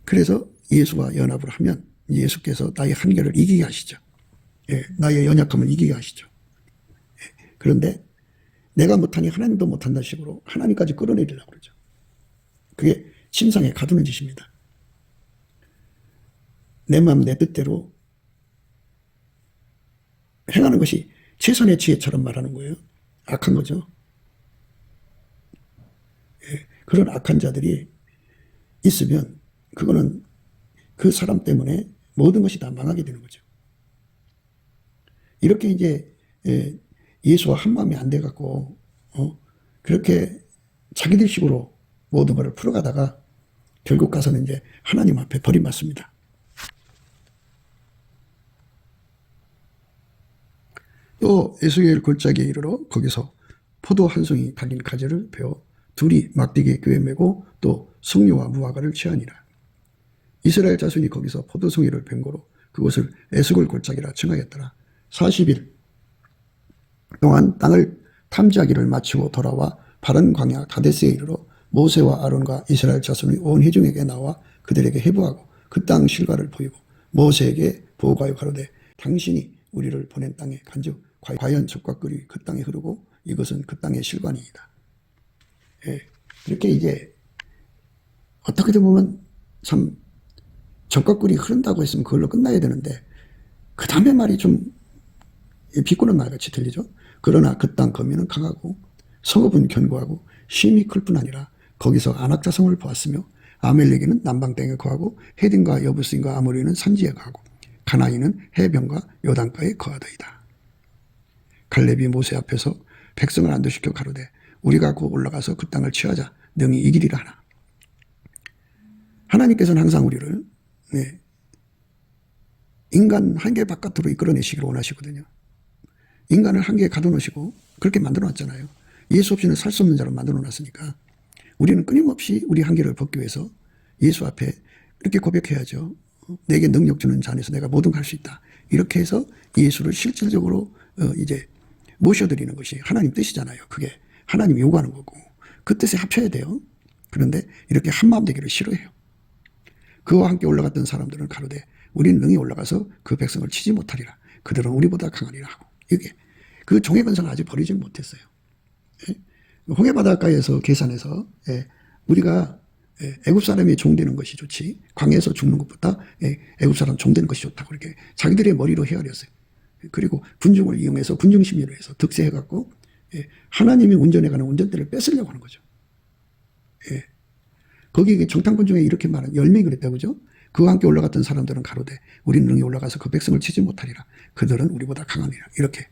그래서 예수와 연합을 하면 예수께서 나의 한계를 이기게 하시죠. 나의 연약함을 이기게 하시죠. 그런데 내가 못하니 하나님도 못한다는 식으로 하나님까지 끌어내리려고 그러죠. 그게 침상에 가두는 짓입니다. 내 마음 내 뜻대로 행하는 것이 최선의 지혜처럼 말하는 거예요. 악한 거죠. 그런 악한 자들이 있으면 그거는 그 사람 때문에 모든 것이 다 망하게 되는 거죠. 이렇게 이제 예수와 한 마음이 안 돼갖고 그렇게 자기들 식으로 모든 것을 풀어가다가 결국 가서는 이제 하나님 앞에 버림받습니다. 또 에스겔 골짜기에 이르러 거기서 포도 한 송이 달린 가지를 베어 둘이 막대기에 꿰 매고 또 석류와 무화과를 취하니라. 이스라엘 자손이 거기서 포도송이를 벤 거로 그곳을 에스겔 골짜기라 칭하였더라. 40일 동안 땅을 탐지하기를 마치고 돌아와 바른 광야 가데스에 이르러 모세와 아론과 이스라엘 자손이 온 회중에게 나와 그들에게 해부하고 그 땅 실과를 보이고 모세에게 보고하여 가로되 당신이 우리를 보낸 땅에 간즉 과연 젖과 꿀이 그 땅에 흐르고 이것은 그 땅의 실과니이다. 이렇게 이제 어떻게 보면 참 젖과 꿀이 흐른다고 했으면 그걸로 끝나야 되는데 그 다음에 말이 좀 비꼬는 말같이 들리죠. 그러나 그 땅 거민은 강하고 성읍은 견고하고 심이 클 뿐 아니라 거기서 안악자성을 보았으며 아멜렉에는 남방 땅에 거하고 헤딘과 여부스인과 아모리는 산지에 거하고 가나안은 해변과 요단가에 거하더이다. 갈렙이 모세 앞에서 백성을 안도시켜 가로되 우리가 곧 올라가서 그 땅을 취하자 능히 이기리라 하나. 하나님께서는 항상 우리를 인간 한계 바깥으로 이끌어내시기를 원하시거든요. 인간을 한계에 가둬놓으시고 그렇게 만들어놨잖아요. 예수 없이는 살 수 없는 자로 만들어놨으니까 우리는 끊임없이 우리 한계를 벗기 위해서 예수 앞에 이렇게 고백해야죠. 내게 능력 주는 자 안에서 내가 모든 걸 할 수 있다. 이렇게 해서 예수를 실질적으로 이제 모셔드리는 것이 하나님 뜻이잖아요. 그게 하나님이 요구하는 거고 그 뜻에 합쳐야 돼요. 그런데 이렇게 한마음 되기를 싫어해요. 그와 함께 올라갔던 사람들은 가로되 우리는 능히 올라가서 그 백성을 치지 못하리라. 그들은 우리보다 강하리라 하고 이게 그 종의 권세를 아직 버리지 못했어요. 홍해 바닷가에서 계산해서 우리가 애굽 사람이 종되는 것이 좋지 광야에서 죽는 것보다 애굽 사람 종되는 것이 좋다고 이렇게 자기들의 머리로 헤아렸어요. 그리고 군중을 이용해서 군중 심리로 해서 득세해갖고 하나님이 운전해가는 운전대를 뺏으려고 하는 거죠. 거기 정탐꾼 중에 이렇게 말한 10명이 그랬다 그죠? 그와 함께 올라갔던 사람들은 가로되 우리는 능히 올라가서 그 백성을 치지 못하리라. 그들은 우리보다 강하니라. 이렇게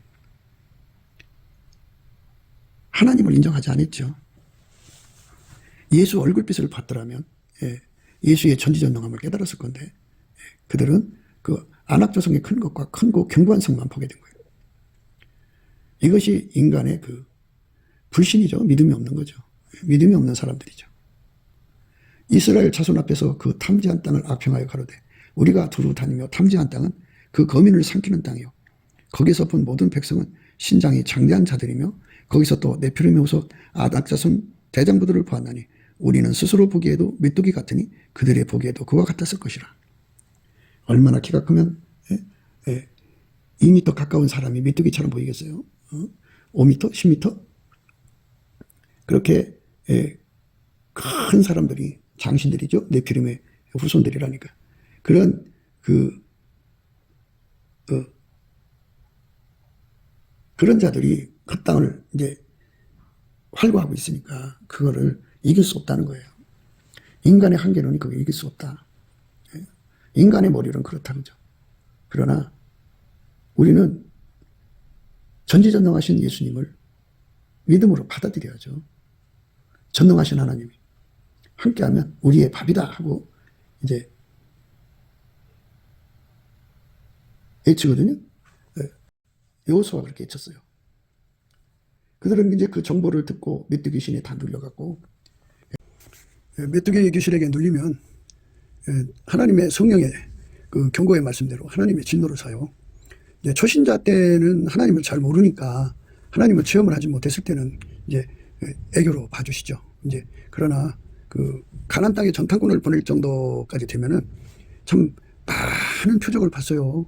하나님을 인정하지 않았죠. 예수 얼굴빛을 봤더라면 예수의 전지전능함을 깨달았을 건데 그들은 그 안악조성의 큰 것과 크고 견고한 성만 보게 된 거예요. 이것이 인간의 그 불신이죠. 믿음이 없는 거죠. 믿음이 없는 사람들이죠. 이스라엘 자손 앞에서 그 탐지한 땅을 악평하여 가로되 우리가 두루 다니며 탐지한 땅은 그 거민을 삼키는 땅이요 거기서 본 모든 백성은 신장이 장대한 자들이며 거기서 또 네피림의 후손 안악자손 대장부들을 보았나니 우리는 스스로 보기에도 메뚜기 같으니 그들의 보기에도 그와 같았을 것이라. 얼마나 키가 크면 2m 가까운 사람이 메뚜기처럼 보이겠어요? 5m? 10m? 그렇게 큰 사람들이 장신들이죠. 네피림의 후손들이라니까. 그런 그런 자들이 그 땅을 이제 활보하고 있으니까 그거를 이길 수 없다는 거예요. 인간의 한계는 그걸 이길 수 없다. 인간의 머리는 그렇다 그죠. 그러나 우리는 전지전능하신 예수님을 믿음으로 받아들여야죠. 전능하신 하나님이 함께하면 우리의 밥이다 하고 이제 외치거든요. 여호수아가 그렇게 외쳤어요. 그들은 이제 그 정보를 듣고 메뚜기 귀신에 다 눌려갖고 메뚜기 귀신에게 눌리면 하나님의 성령의 그 경고의 말씀대로 하나님의 진노를 사요. 이제 초신자 때는 하나님을 잘 모르니까 하나님을 체험을 하지 못했을 때는 이제 애교로 봐주시죠. 이제 그러나 그 가나안 땅에 전탄꾼을 보낼 정도까지 되면은 참 많은 표적을 봤어요.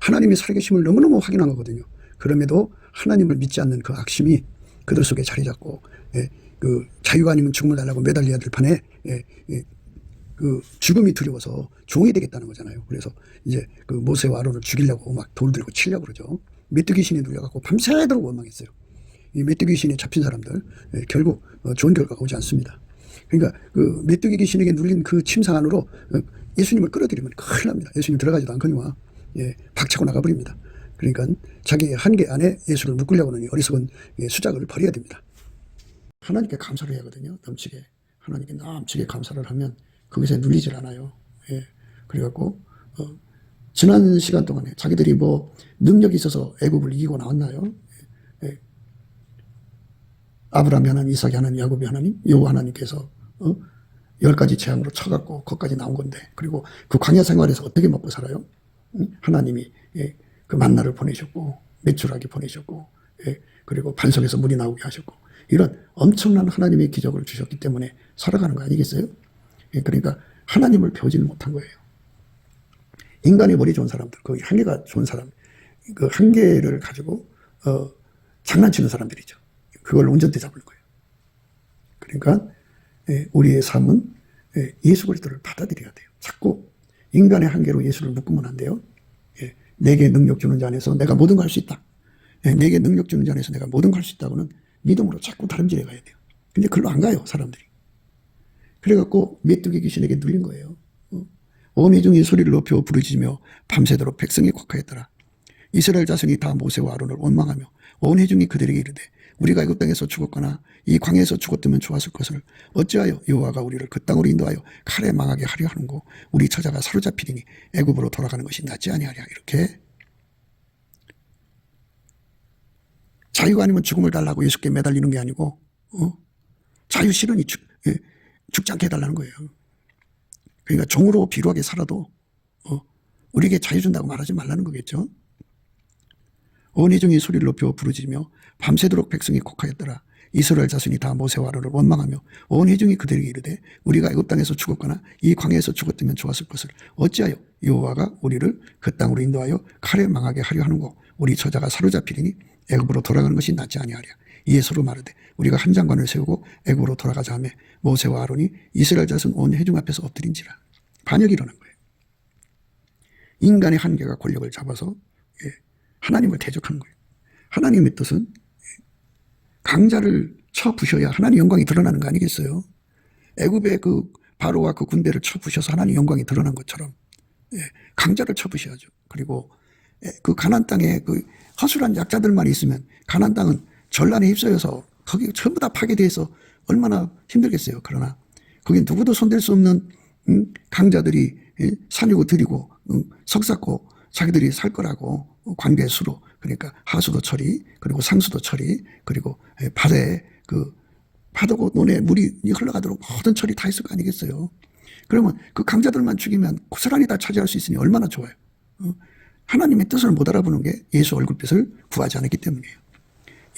하나님의 살아계심을 너무너무 확인한 거거든요. 그럼에도 하나님을 믿지 않는 그 악심이 그들 속에 자리 잡고 그 자유가 아니면 죽음을 달라고 매달려야 될 판에 그 죽음이 두려워서 종이 되겠다는 거잖아요. 그래서 이제 그 모세와 아론을 죽이려고 막 돌 들고 치려고 그러죠. 메뚜기 신에 눌려갖고 밤새도록 원망했어요. 이 메뚜기 신에 잡힌 사람들 결국 좋은 결과가 오지 않습니다. 그러니까 그 메뚜기 귀신에게 눌린 그 침상 안으로 예수님을 끌어들이면 큰일 납니다. 예수님 들어가지도 않거니와 박차고 나가버립니다. 그러니까 자기의 한계 안에 예수를 묶으려고 하는 어리석은 수작을 벌여야 됩니다. 하나님께 감사를 해야 하거든요. 넘치게. 하나님께 넘치게 감사를 하면 거기서 눌리질 않아요. 그래갖고 지난 시간 동안에 자기들이 뭐 능력이 있어서 애굽을 이기고 나왔나요? 아브라함이 하나님, 이삭이 하나님, 야곱이 하나님, 여호와 하나님께서 10가지 재앙으로 쳐갖고 거기까지 나온 건데 그리고 그 광야 생활에서 어떻게 먹고 살아요? 하나님이 그 만나를 보내셨고 메추라기 보내셨고 그리고 반석에서 물이 나오게 하셨고 이런 엄청난 하나님의 기적을 주셨기 때문에 살아가는 거 아니겠어요? 그러니까 하나님을 배우지는 못한 거예요. 인간의 머리 좋은 사람들, 그 한계가 좋은 사람, 그 한계를 가지고 장난치는 사람들이죠. 그걸 운전대 잡을 거예요. 그러니까 우리의 삶은 예수 그리스도를 받아들여야 돼요. 자꾸 인간의 한계로 예수를 묶으면 안 돼요. 내게 능력 주는 자 안에서 내가 모든 걸 할 수 있다. 내게 능력 주는 자 안에서 내가 모든 걸 할 수 있다고는 믿음으로 자꾸 다름질해 가야 돼요. 근데 글로 안 가요, 사람들이. 그래갖고 메뚜기 귀신에게 눌린 거예요. 온 회중이 소리를 높여 부르짖으며 밤새도록 백성이 곡하였더라. 이스라엘 자손이 다 모세와 아론을 원망하며 온 회중이 그들에게 이르되 우리가 애굽 땅에서 죽었거나 이 광야에서 죽었다면 좋았을 것을 어찌하여 여호와가 우리를 그 땅으로 인도하여 칼에 망하게 하려 하는고 우리 처자가 사로잡히리니 애굽으로 돌아가는 것이 낫지 아니하랴. 이렇게 자유가 아니면 죽음을 달라고 예수께 매달리는 게 아니고 자유 실현이 죽지 않게 해달라는 거예요. 그러니까 종으로 비루하게 살아도 우리에게 자유 준다고 말하지 말라는 거겠죠. 온 회중이 소리를 높여 부르짖으며 밤새도록 백성이 곡하였더라. 이스라엘 자손이 다 모세와 아론을 원망하며 온 회중이 그들에게 이르되 우리가 애굽 땅에서 죽었거나 이 광야에서 죽었다면 좋았을 것을 어찌하여 여호와가 우리를 그 땅으로 인도하여 칼에 망하게 하려 하는고 우리 처자가 사로잡히리니 애굽으로 돌아가는 것이 낫지 아니하랴. 이에 서로 마르되 우리가 한 장관을 세우고 애굽으로 돌아가자 하며 모세와 아론이 이스라엘 자손 온 회중 앞에서 엎드린지라. 반역이 일어난 거예요. 인간의 한계가 권력을 잡아서 하나님을 대적하는 거예요. 하나님의 뜻은 강자를 쳐 부셔야 하나님 영광이 드러나는 거 아니겠어요? 애굽의 그 바로와 그 군대를 쳐 부셔서 하나님 영광이 드러난 것처럼 강자를 쳐 부셔야죠. 그리고 그 가나안 땅에 그 허술한 약자들만 있으면 가나안 땅은 전란에 휩싸여서 거기 전부 다 파괴돼서 얼마나 힘들겠어요. 그러나 거기 누구도 손댈 수 없는 강자들이 사려고 드리고 석삭고 자기들이 살 거라고 관계수로 그러니까 하수도 처리 그리고 상수도 처리 그리고 바다에 그 파도고 논에 물이 흘러가도록 모든 처리 다 했을 거 아니겠어요. 그러면 그 강자들만 죽이면 고스란히 다 차지할 수 있으니 얼마나 좋아요. 하나님의 뜻을 못 알아보는 게 예수 얼굴빛을 구하지 않았기 때문이에요.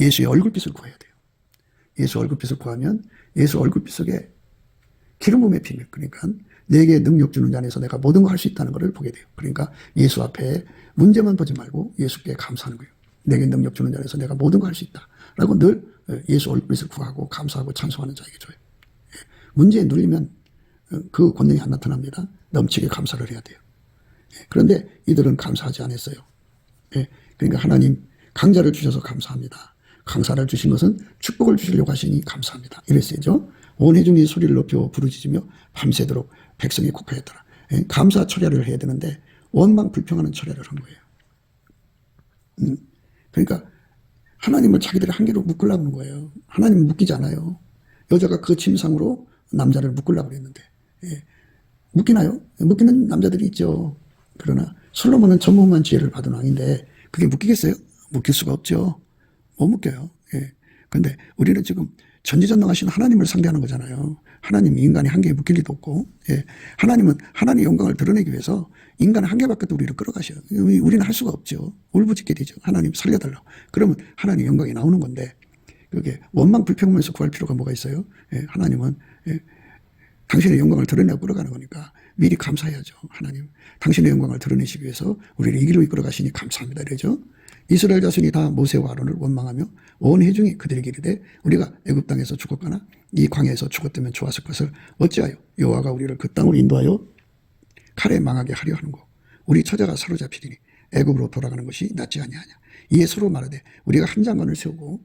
예수의 얼굴빛을 구해야 돼요. 예수 얼굴빛을 구하면 예수 얼굴빛 속에 기름 부음의 비밀 그러니까 내게 능력 주는 자 안에서 내가 모든 걸 할 수 있다는 것을 보게 돼요. 그러니까 예수 앞에 문제만 보지 말고 예수께 감사하는 거예요. 내게 능력 주는 자 안에서 내가 모든 걸 할 수 있다. 라고 늘 예수 얼굴빛을 구하고 감사하고 찬송하는 자에게 줘요. 문제에 눌리면 그 권능이 안 나타납니다. 넘치게 감사를 해야 돼요. 그런데 이들은 감사하지 않았어요. 그러니까 하나님 강자를 주셔서 감사합니다. 강사를 주신 것은 축복을 주시려고 하시니 감사합니다. 이랬어야죠. 온 회중이 소리를 높여 부르짖으며 밤새도록 백성이 곡하였더라. 감사 철야를 해야 되는데 원망 불평하는 철야를 한 거예요. 그러니까 하나님을 자기들의 한계로 묶으려고 하는 거예요. 하나님은 묶이지 않아요. 여자가 그 침상으로 남자를 묶으려고 그랬는데 묶이나요? 묶이는 남자들이 있죠. 그러나 솔로몬은 전무후무한 지혜를 받은 왕인데 그게 묶이겠어요? 묶일 수가 없죠. 못 묶여요. 그런데 우리는 지금 전지전능하신 하나님을 상대하는 거잖아요. 하나님이 인간의 한계에 묶일 리도 없고 하나님은 하나님의 영광을 드러내기 위해서 인간의 한계 밖에도 우리를 끌어가셔요. 우리는 할 수가 없죠. 울부짖게 되죠. 하나님 살려달라고. 그러면 하나님의 영광이 나오는 건데 그게 원망 불평하면서 구할 필요가 뭐가 있어요? 하나님은 당신의 영광을 드러내고 끌어가는 거니까 미리 감사해야죠. 하나님 당신의 영광을 드러내시기 위해서 우리를 이 길로 이끌어 가시니 감사합니다. 이러죠. 이스라엘 자손이 다 모세와 아론을 원망하며 온 회중이 그들에게 이르되 우리가 애굽 땅에서 죽었거나 이 광야에서 죽었다면 좋았을 것을 어찌하여 여호와가 우리를 그 땅으로 인도하여 칼에 망하게 하려 하는고 우리 처자가 사로잡히리니 애굽으로 돌아가는 것이 낫지 아니하냐. 이에 서로 말하되 우리가 한 장관을 세우고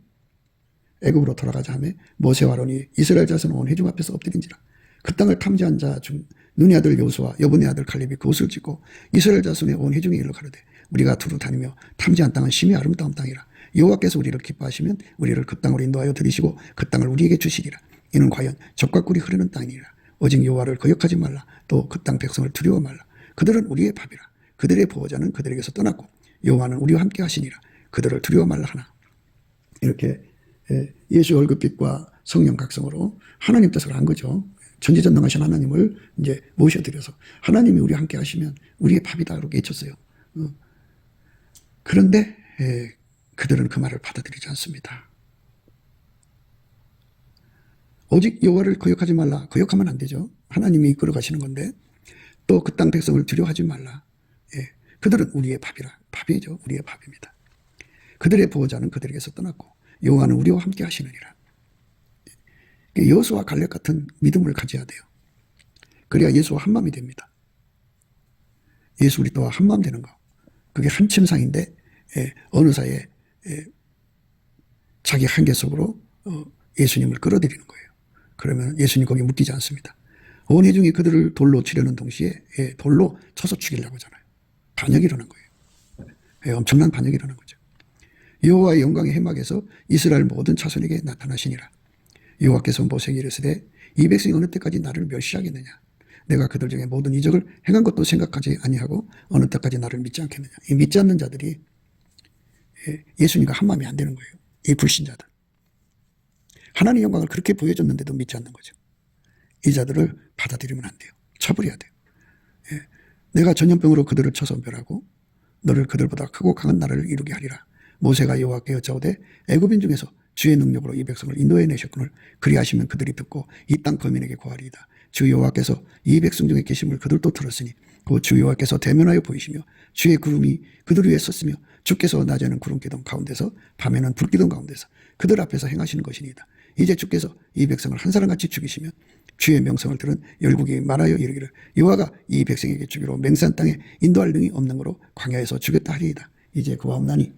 애굽으로 돌아가자 하며 모세와 아론이 이스라엘 자손 온 회중 앞에서 엎드린지라. 그 땅을 탐지한 자 중 눈의 아들 여호수아 여분의 아들 갈렙이 그 옷을 찢고 이스라엘 자손의 온 회중에 일러 가로되 우리가 두루 다니며 탐지한 땅은 심히 아름다운 땅이라. 여호와께서 우리를 기뻐하시면 우리를 그 땅으로 인도하여 들이시고 그 땅을 우리에게 주시리라. 이는 과연 젖과 꿀이 흐르는 땅이라. 오직 여호와를 거역하지 말라. 또 그 땅 백성을 두려워 말라. 그들은 우리의 밥이라. 그들의 보호자는 그들에게서 떠났고 여호와는 우리와 함께 하시니라. 그들을 두려워 말라 하나. 이렇게 예수 얼굴빛과 성령 각성으로 하나님 뜻을 한 거죠. 전지전능하신 하나님을 이제 모셔드려서 하나님이 우리와 함께 하시면 우리의 밥이다 그렇게 외쳤어요. 그런데 그들은 그 말을 받아들이지 않습니다. 오직 여호와를 거역하지 말라. 거역하면 안 되죠. 하나님이 이끌어 가시는 건데 또 그 땅 백성을 두려워하지 말라. 그들은 우리의 밥이라. 밥이죠. 우리의 밥입니다. 그들의 보호자는 그들에게서 떠났고 여호와는 우리와 함께 하시느니라. 여호수아와 갈렙 같은 믿음을 가져야 돼요. 그래야 예수와 한마음이 됩니다. 예수 그리스도와 한마음 되는 거. 그게 한 침상인데 어느 사이에 자기 한계 속으로 예수님을 끌어들이는 거예요. 그러면 예수님 거기 묶이지 않습니다. 온 회중이 그들을 돌로 치려는 동시에 돌로 쳐서 죽이려고 하잖아요. 반역이 일어난 거예요. 엄청난 반역이 일어난 거죠. 여호와의 영광의 해막에서 이스라엘 모든 자손에게 나타나시니라. 여호와께서 모세에게 이르시되 이 백성이 어느 때까지 나를 멸시하겠느냐. 내가 그들 중에 모든 이적을 행한 것도 생각하지 아니하고 어느 때까지 나를 믿지 않겠느냐. 이 믿지 않는 자들이 예수님과 한 마음이 안 되는 거예요. 이 불신자들. 하나님의 영광을 그렇게 보여줬는데도 믿지 않는 거죠. 이 자들을 받아들이면 안 돼요. 처벌해야 돼요. 내가 전염병으로 그들을 쳐서 멸하고 너를 그들보다 크고 강한 나라를 이루게 하리라. 모세가 여호와께 여짜오되 애굽인 중에서 주의 능력으로 이 백성을 인도해 내셨거늘 그리하시면 그들이 듣고 이 땅 거민에게 고하리이다. 주 여호와께서 이 백성 중에 계심을 그들도 들었으니 그 주 여호와께서 대면하여 보이시며 주의 구름이 그들 위에 섰으며 주께서 낮에는 구름 기둥 가운데서 밤에는 불 기둥 가운데서 그들 앞에서 행하시는 것이니이다. 이제 주께서 이 백성을 한 사람같이 죽이시면 주의 명성을 들은 열국이 말하여 이르기를 여호와가 이 백성에게 주기로 맹세한 땅에 인도할 능이 없는 거로 광야에서 죽였다 하리이다. 이제 그와 없나니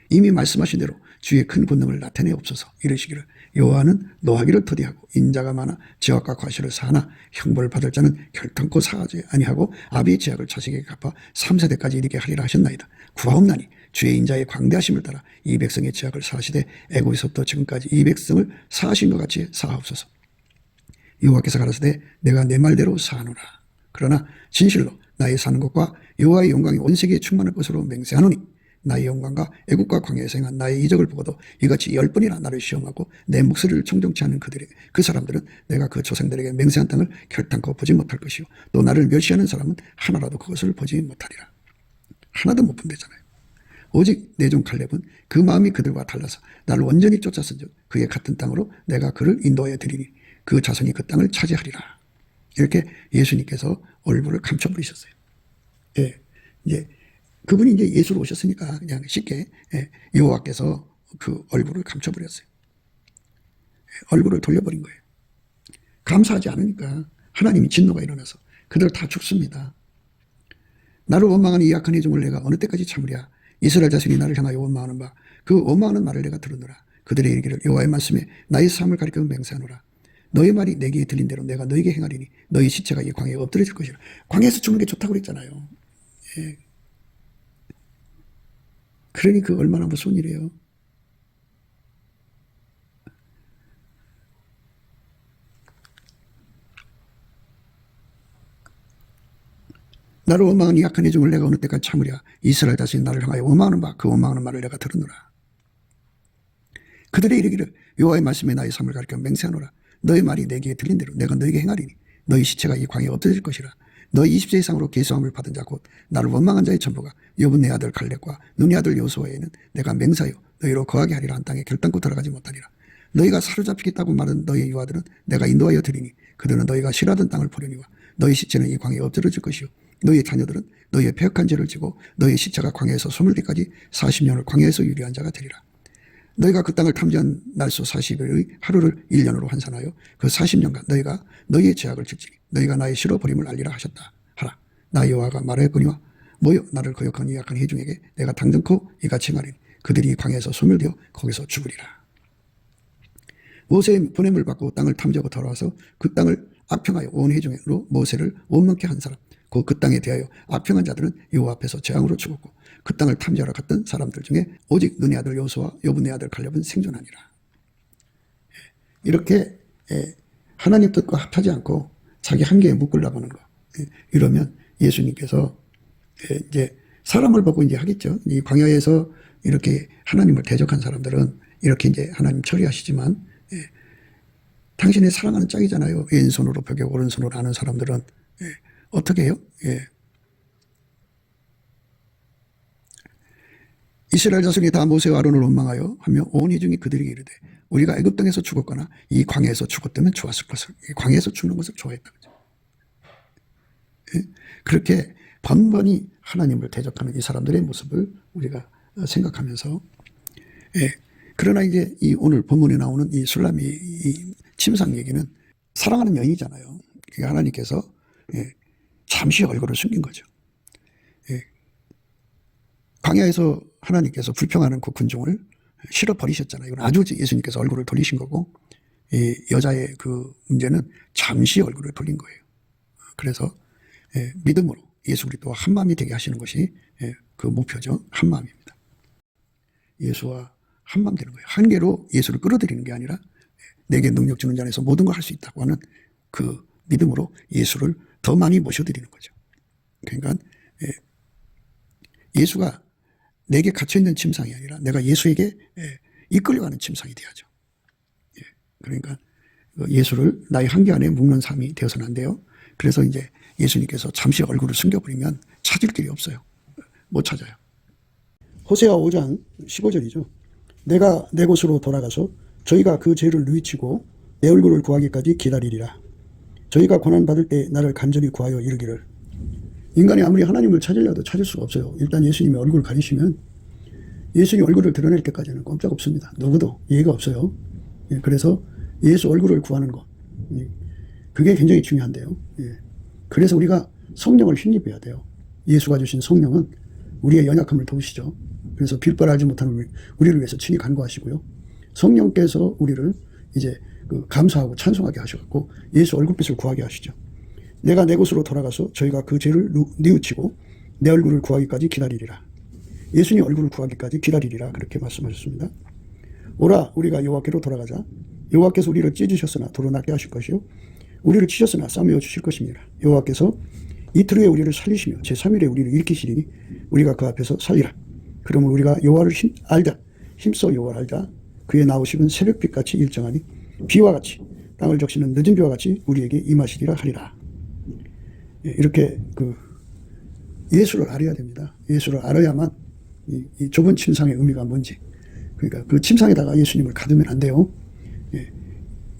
이미 말씀하신 대로 주의 큰 권능을 나타내옵소서. 이르시기를 여호와는 노하기를 더디하고 인자가 많아 죄악과 과실을 사하나 형벌을 받을 자는 결탄코 사하지 아니하고 아비의 죄악을 자식에게 갚아 3세대까지 이르게 하리라 하셨나이다. 구하옵나니 주의 인자의 광대하심을 따라 이 백성의 죄악을 사하시되 애굽에서부터 지금까지 이 백성을 사하신 것 같이 사하옵소서. 여호와께서 가라사대 내가 내 말대로 사하노라. 그러나 진실로 나의 사는 것과 여호와의 영광이 온 세계에 충만할 것으로 맹세하노니 나의 영광과 애국과 광야에서 행한 나의 이적을 보고도 이같이 10번이나 나를 시험하고 내 목소리를 청종치 않은 그 사람들은 내가 그 조상들에게 맹세한 땅을 결단코 보지 못할 것이요 또 나를 멸시하는 사람은 하나라도 그것을 보지 못하리라. 하나도 못 본다잖아요. 오직 내 종 갈렙은 그 마음이 그들과 달라서 나를 완전히 쫓았은즉 그의 같은 땅으로 내가 그를 인도하여 드리니 그 자손이 그 땅을 차지하리라. 이렇게 예수님께서 얼굴을 감춰버리셨어요. 예, 이제 그분이 이제 예수로 오셨으니까 그냥 쉽게 여호와께서 그 얼굴을 감춰버렸어요. 얼굴을 돌려버린 거예요. 감사하지 않으니까 하나님이 진노가 일어나서 그들 다 죽습니다. 나를 원망하는 이 악한 회중을 내가 어느 때까지 참으랴. 이스라엘 자손이 나를 향하여 원망하는 바 그 원망하는 말을 내가 들으노라. 그들의 이르기를 여호와의 말씀에 나의 삶을 가리켜 맹세하노라. 너의 말이 내 귀에 들린 대로 내가 너에게 행하리니 너희 시체가 이 광야에 엎드려질 것이라. 광야에서 죽는 게 좋다고 그랬잖아요. 예. 그러니 그 얼마나 무서운 일이에요. 나를 원망하는 약한 회중을 내가 어느 때까지 참으랴. 이스라엘 자손이 나를 향하여 원망하는 바 그 원망하는 말을 내가 들으노라. 그들의 이르기를 여호와의 말씀에 나의 삶을 가리켜 맹세하노라. 너의 말이 내 귀에 들린 대로 내가 너에게 행하리니 너희 시체가 이 광야에 엎드질 것이라. 너희 20세 이상으로 계수함을 받은 자 곧 나를 원망한 자의 전부가 여분네 아들 갈렙과 눈의 아들 여호수아에는 내가 맹사하여 너희로 거하게 하리라 한 땅에 결단코 들어가지 못하리라. 너희가 사로잡히겠다고 말한 너희 유아들은 내가 인도하여 드리니 그들은 너희가 싫어하던 땅을 보려니와 너희 시체는 이 광야에 엎드려질 것이요 너희의 자녀들은 너희의 패역한 죄를 지고 너희의 시체가 광야에서 소멸 때까지 40년을 광야에서 유리한 자가 되리라. 너희가 그 땅을 탐지한 날수 40일의 하루를 1년으로 환산하여 그 40년간 너희가 너희의 죄악을 질지니 너희가 나의 싫어버림을 알리라 하셨다 하라. 나 여호와가 말하였거니와 모여 나를 거역한 이 약한 회중에게 내가 당정코 이같이 말하니 그들이 광야에서 소멸되어 거기서 죽으리라. 모세의 보냄을 받고 땅을 탐지하고 돌아와서 그 땅을 악평하여 온 회중으로 모세를 원망케 한 사람 곧 그 땅에 대하여 악평한 자들은 여호와 앞에서 재앙으로 죽었고 그 땅을 탐지하러 갔던 사람들 중에 오직 눈의 아들 여호수아와 여분의 아들 갈렙은 생존하니라. 이렇게 하나님 뜻과 합하지 않고 자기 한계에 묶으려고 하는 거. 이러면 예수님께서 이제 사람을 보고 이제 하겠죠. 이 광야에서 이렇게 하나님을 대적한 사람들은 이렇게 이제 하나님 처리하시지만 당신의 사랑하는 짝이잖아요. 왼손으로 벽에 오른손으로 아는 사람들은 어떻게 해요? 이스라엘 자손이 다 모세와 아론을 원망하여 하며 온 회중이 그들에게 이르되 우리가 애굽 땅에서 죽었거나 이 광야에서 죽었다면 좋았을 것을. 이 광야에서 죽는 것을 좋아했다. 그렇게 번번이 하나님을 대적하는 이 사람들의 모습을 우리가 생각하면서 그러나 이제 이 오늘 본문에 나오는 이 술람이 이 침상 얘기는 사랑하는 여인이잖아요. 그러니까 하나님께서 잠시 얼굴을 숨긴 거죠. 광야에서 하나님께서 불평하는 그 군중을 실어 버리셨잖아요. 이건 아주 예수님께서 얼굴을 돌리신 거고 이 여자의 그 문제는 잠시 얼굴을 돌린 거예요. 그래서 믿음으로 예수 그리스도와 한 마음이 되게 하시는 것이 그 목표죠. 한 마음입니다. 예수와 한방 되는 거예요. 한계로 예수를 끌어들이는 게 아니라 내게 능력 주는 자 안에서 모든 걸 할 수 있다고 하는 그 믿음으로 예수를 더 많이 모셔드리는 거죠. 그러니까 예수가 내게 갇혀있는 침상이 아니라 내가 예수에게 이끌려가는 침상이 되어야죠. 그러니까 예수를 나의 한계 안에 묶는 삶이 되어서는 안 돼요. 그래서 이제 예수님께서 잠시 얼굴을 숨겨버리면 찾을 길이 없어요. 못 찾아요. 호세아 5장 15절이죠. 내가 내 곳으로 돌아가서 저희가 그 죄를 누이치고 내 얼굴을 구하기까지 기다리리라. 저희가 고난받을 때 나를 간절히 구하여 이르기를. 인간이 아무리 하나님을 찾으려도 찾을 수가 없어요. 일단 예수님의 얼굴을 가리시면 예수님 얼굴을 드러낼 때까지는 꼼짝 없습니다. 누구도 예의가 없어요. 그래서 예수 얼굴을 구하는 것, 그게 굉장히 중요한데요. 그래서 우리가 성령을 힘입어야 돼요. 예수가 주신 성령은 우리의 연약함을 도우시죠. 그래서 빌바를 알지 못하는 우리를 위해서 친히 간구하시고요. 성령께서 우리를 이제 감사하고 찬송하게 하셔갖고 예수 얼굴빛을 구하게 하시죠. 내가 내 곳으로 돌아가서 저희가 그 죄를 뉘우치고 내 얼굴을 구하기까지 기다리리라. 예수님 얼굴을 구하기까지 기다리리라. 그렇게 말씀하셨습니다. 오라 우리가 여호와께로 돌아가자. 여호와께서 우리를 찢으셨으나 도로 낫게 하실 것이요 우리를 치셨으나 싸매어 주실 것입니다. 여호와께서 이틀 후에 우리를 살리시며 제3일에 우리를 일으키시리니 우리가 그 앞에서 살리라. 그러면 우리가 여호와를 알자. 힘써 여호와를 알자. 그의 나오심은 새벽빛같이 일정하니 비와 같이 땅을 적시는 늦은 비와 같이 우리에게 임하시리라 하리라. 이렇게 예수를 알아야 됩니다. 예수를 알아야만 이 좁은 침상의 의미가 뭔지, 그러니까 그 침상에다가 예수님을 가두면 안 돼요.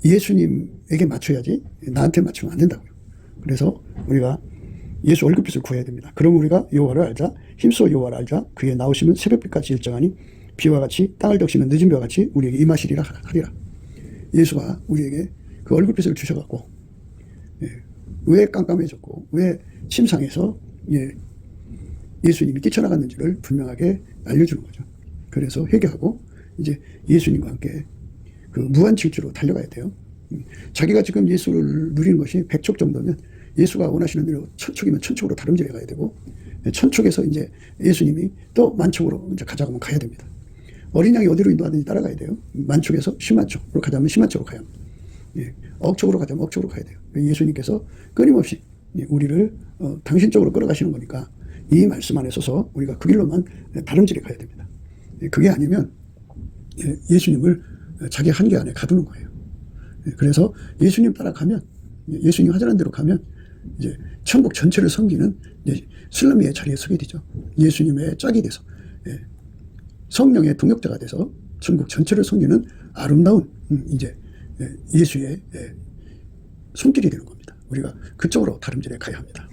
예수님에게 맞춰야지 나한테 맞추면 안 된다고요. 그래서 우리가 예수 얼굴빛을 구해야 됩니다. 그럼 우리가 여호와를 알자. 힘써 여호와를 알자. 그의 나오심은 새벽빛같이 일정하니 비와 같이 땅을 적시는 늦은 비와 같이 우리에게 임하시리라 하리라. 예수가 우리에게 그 얼굴빛을 주셔갖고 왜 깜깜해졌고 왜 침상에서 예수님이 뛰쳐나갔는지를 분명하게 알려주는 거죠. 그래서 회개하고 이제 예수님과 함께 그 무한칠주로 달려가야 돼요. 자기가 지금 예수를 누리는 것이 100척 정도면 예수가 원하시는 대로 천척이면 천척으로 다름질해 가야 되고, 천척에서 이제 예수님이 또 만척으로 이제 가자고 하면 가야 됩니다. 어린 양이 어디로 인도하든지 따라가야 돼요. 만척에서 10만 척으로 가자면 10만 척으로 가야 합니다. 억척으로 가자면 억척으로 가야 돼요. 예수님께서 끊임없이 우리를 당신 쪽으로 끌어가시는 거니까 이 말씀 안에 서서 우리가 그 길로만 다름질해 가야 됩니다. 그게 아니면 예수님을 자기 한계 안에 가두는 거예요. 그래서 예수님 따라가면, 예수님 하자는 대로 가면 이제 천국 전체를 섬기는 슬라미의 자리에 서게 되죠. 예수님의 짝이 돼서 성령의 동역자가 돼서 천국 전체를 섬기는 아름다운 이제 예수의 손길이 되는 겁니다. 우리가 그쪽으로 다름질해 가야 합니다.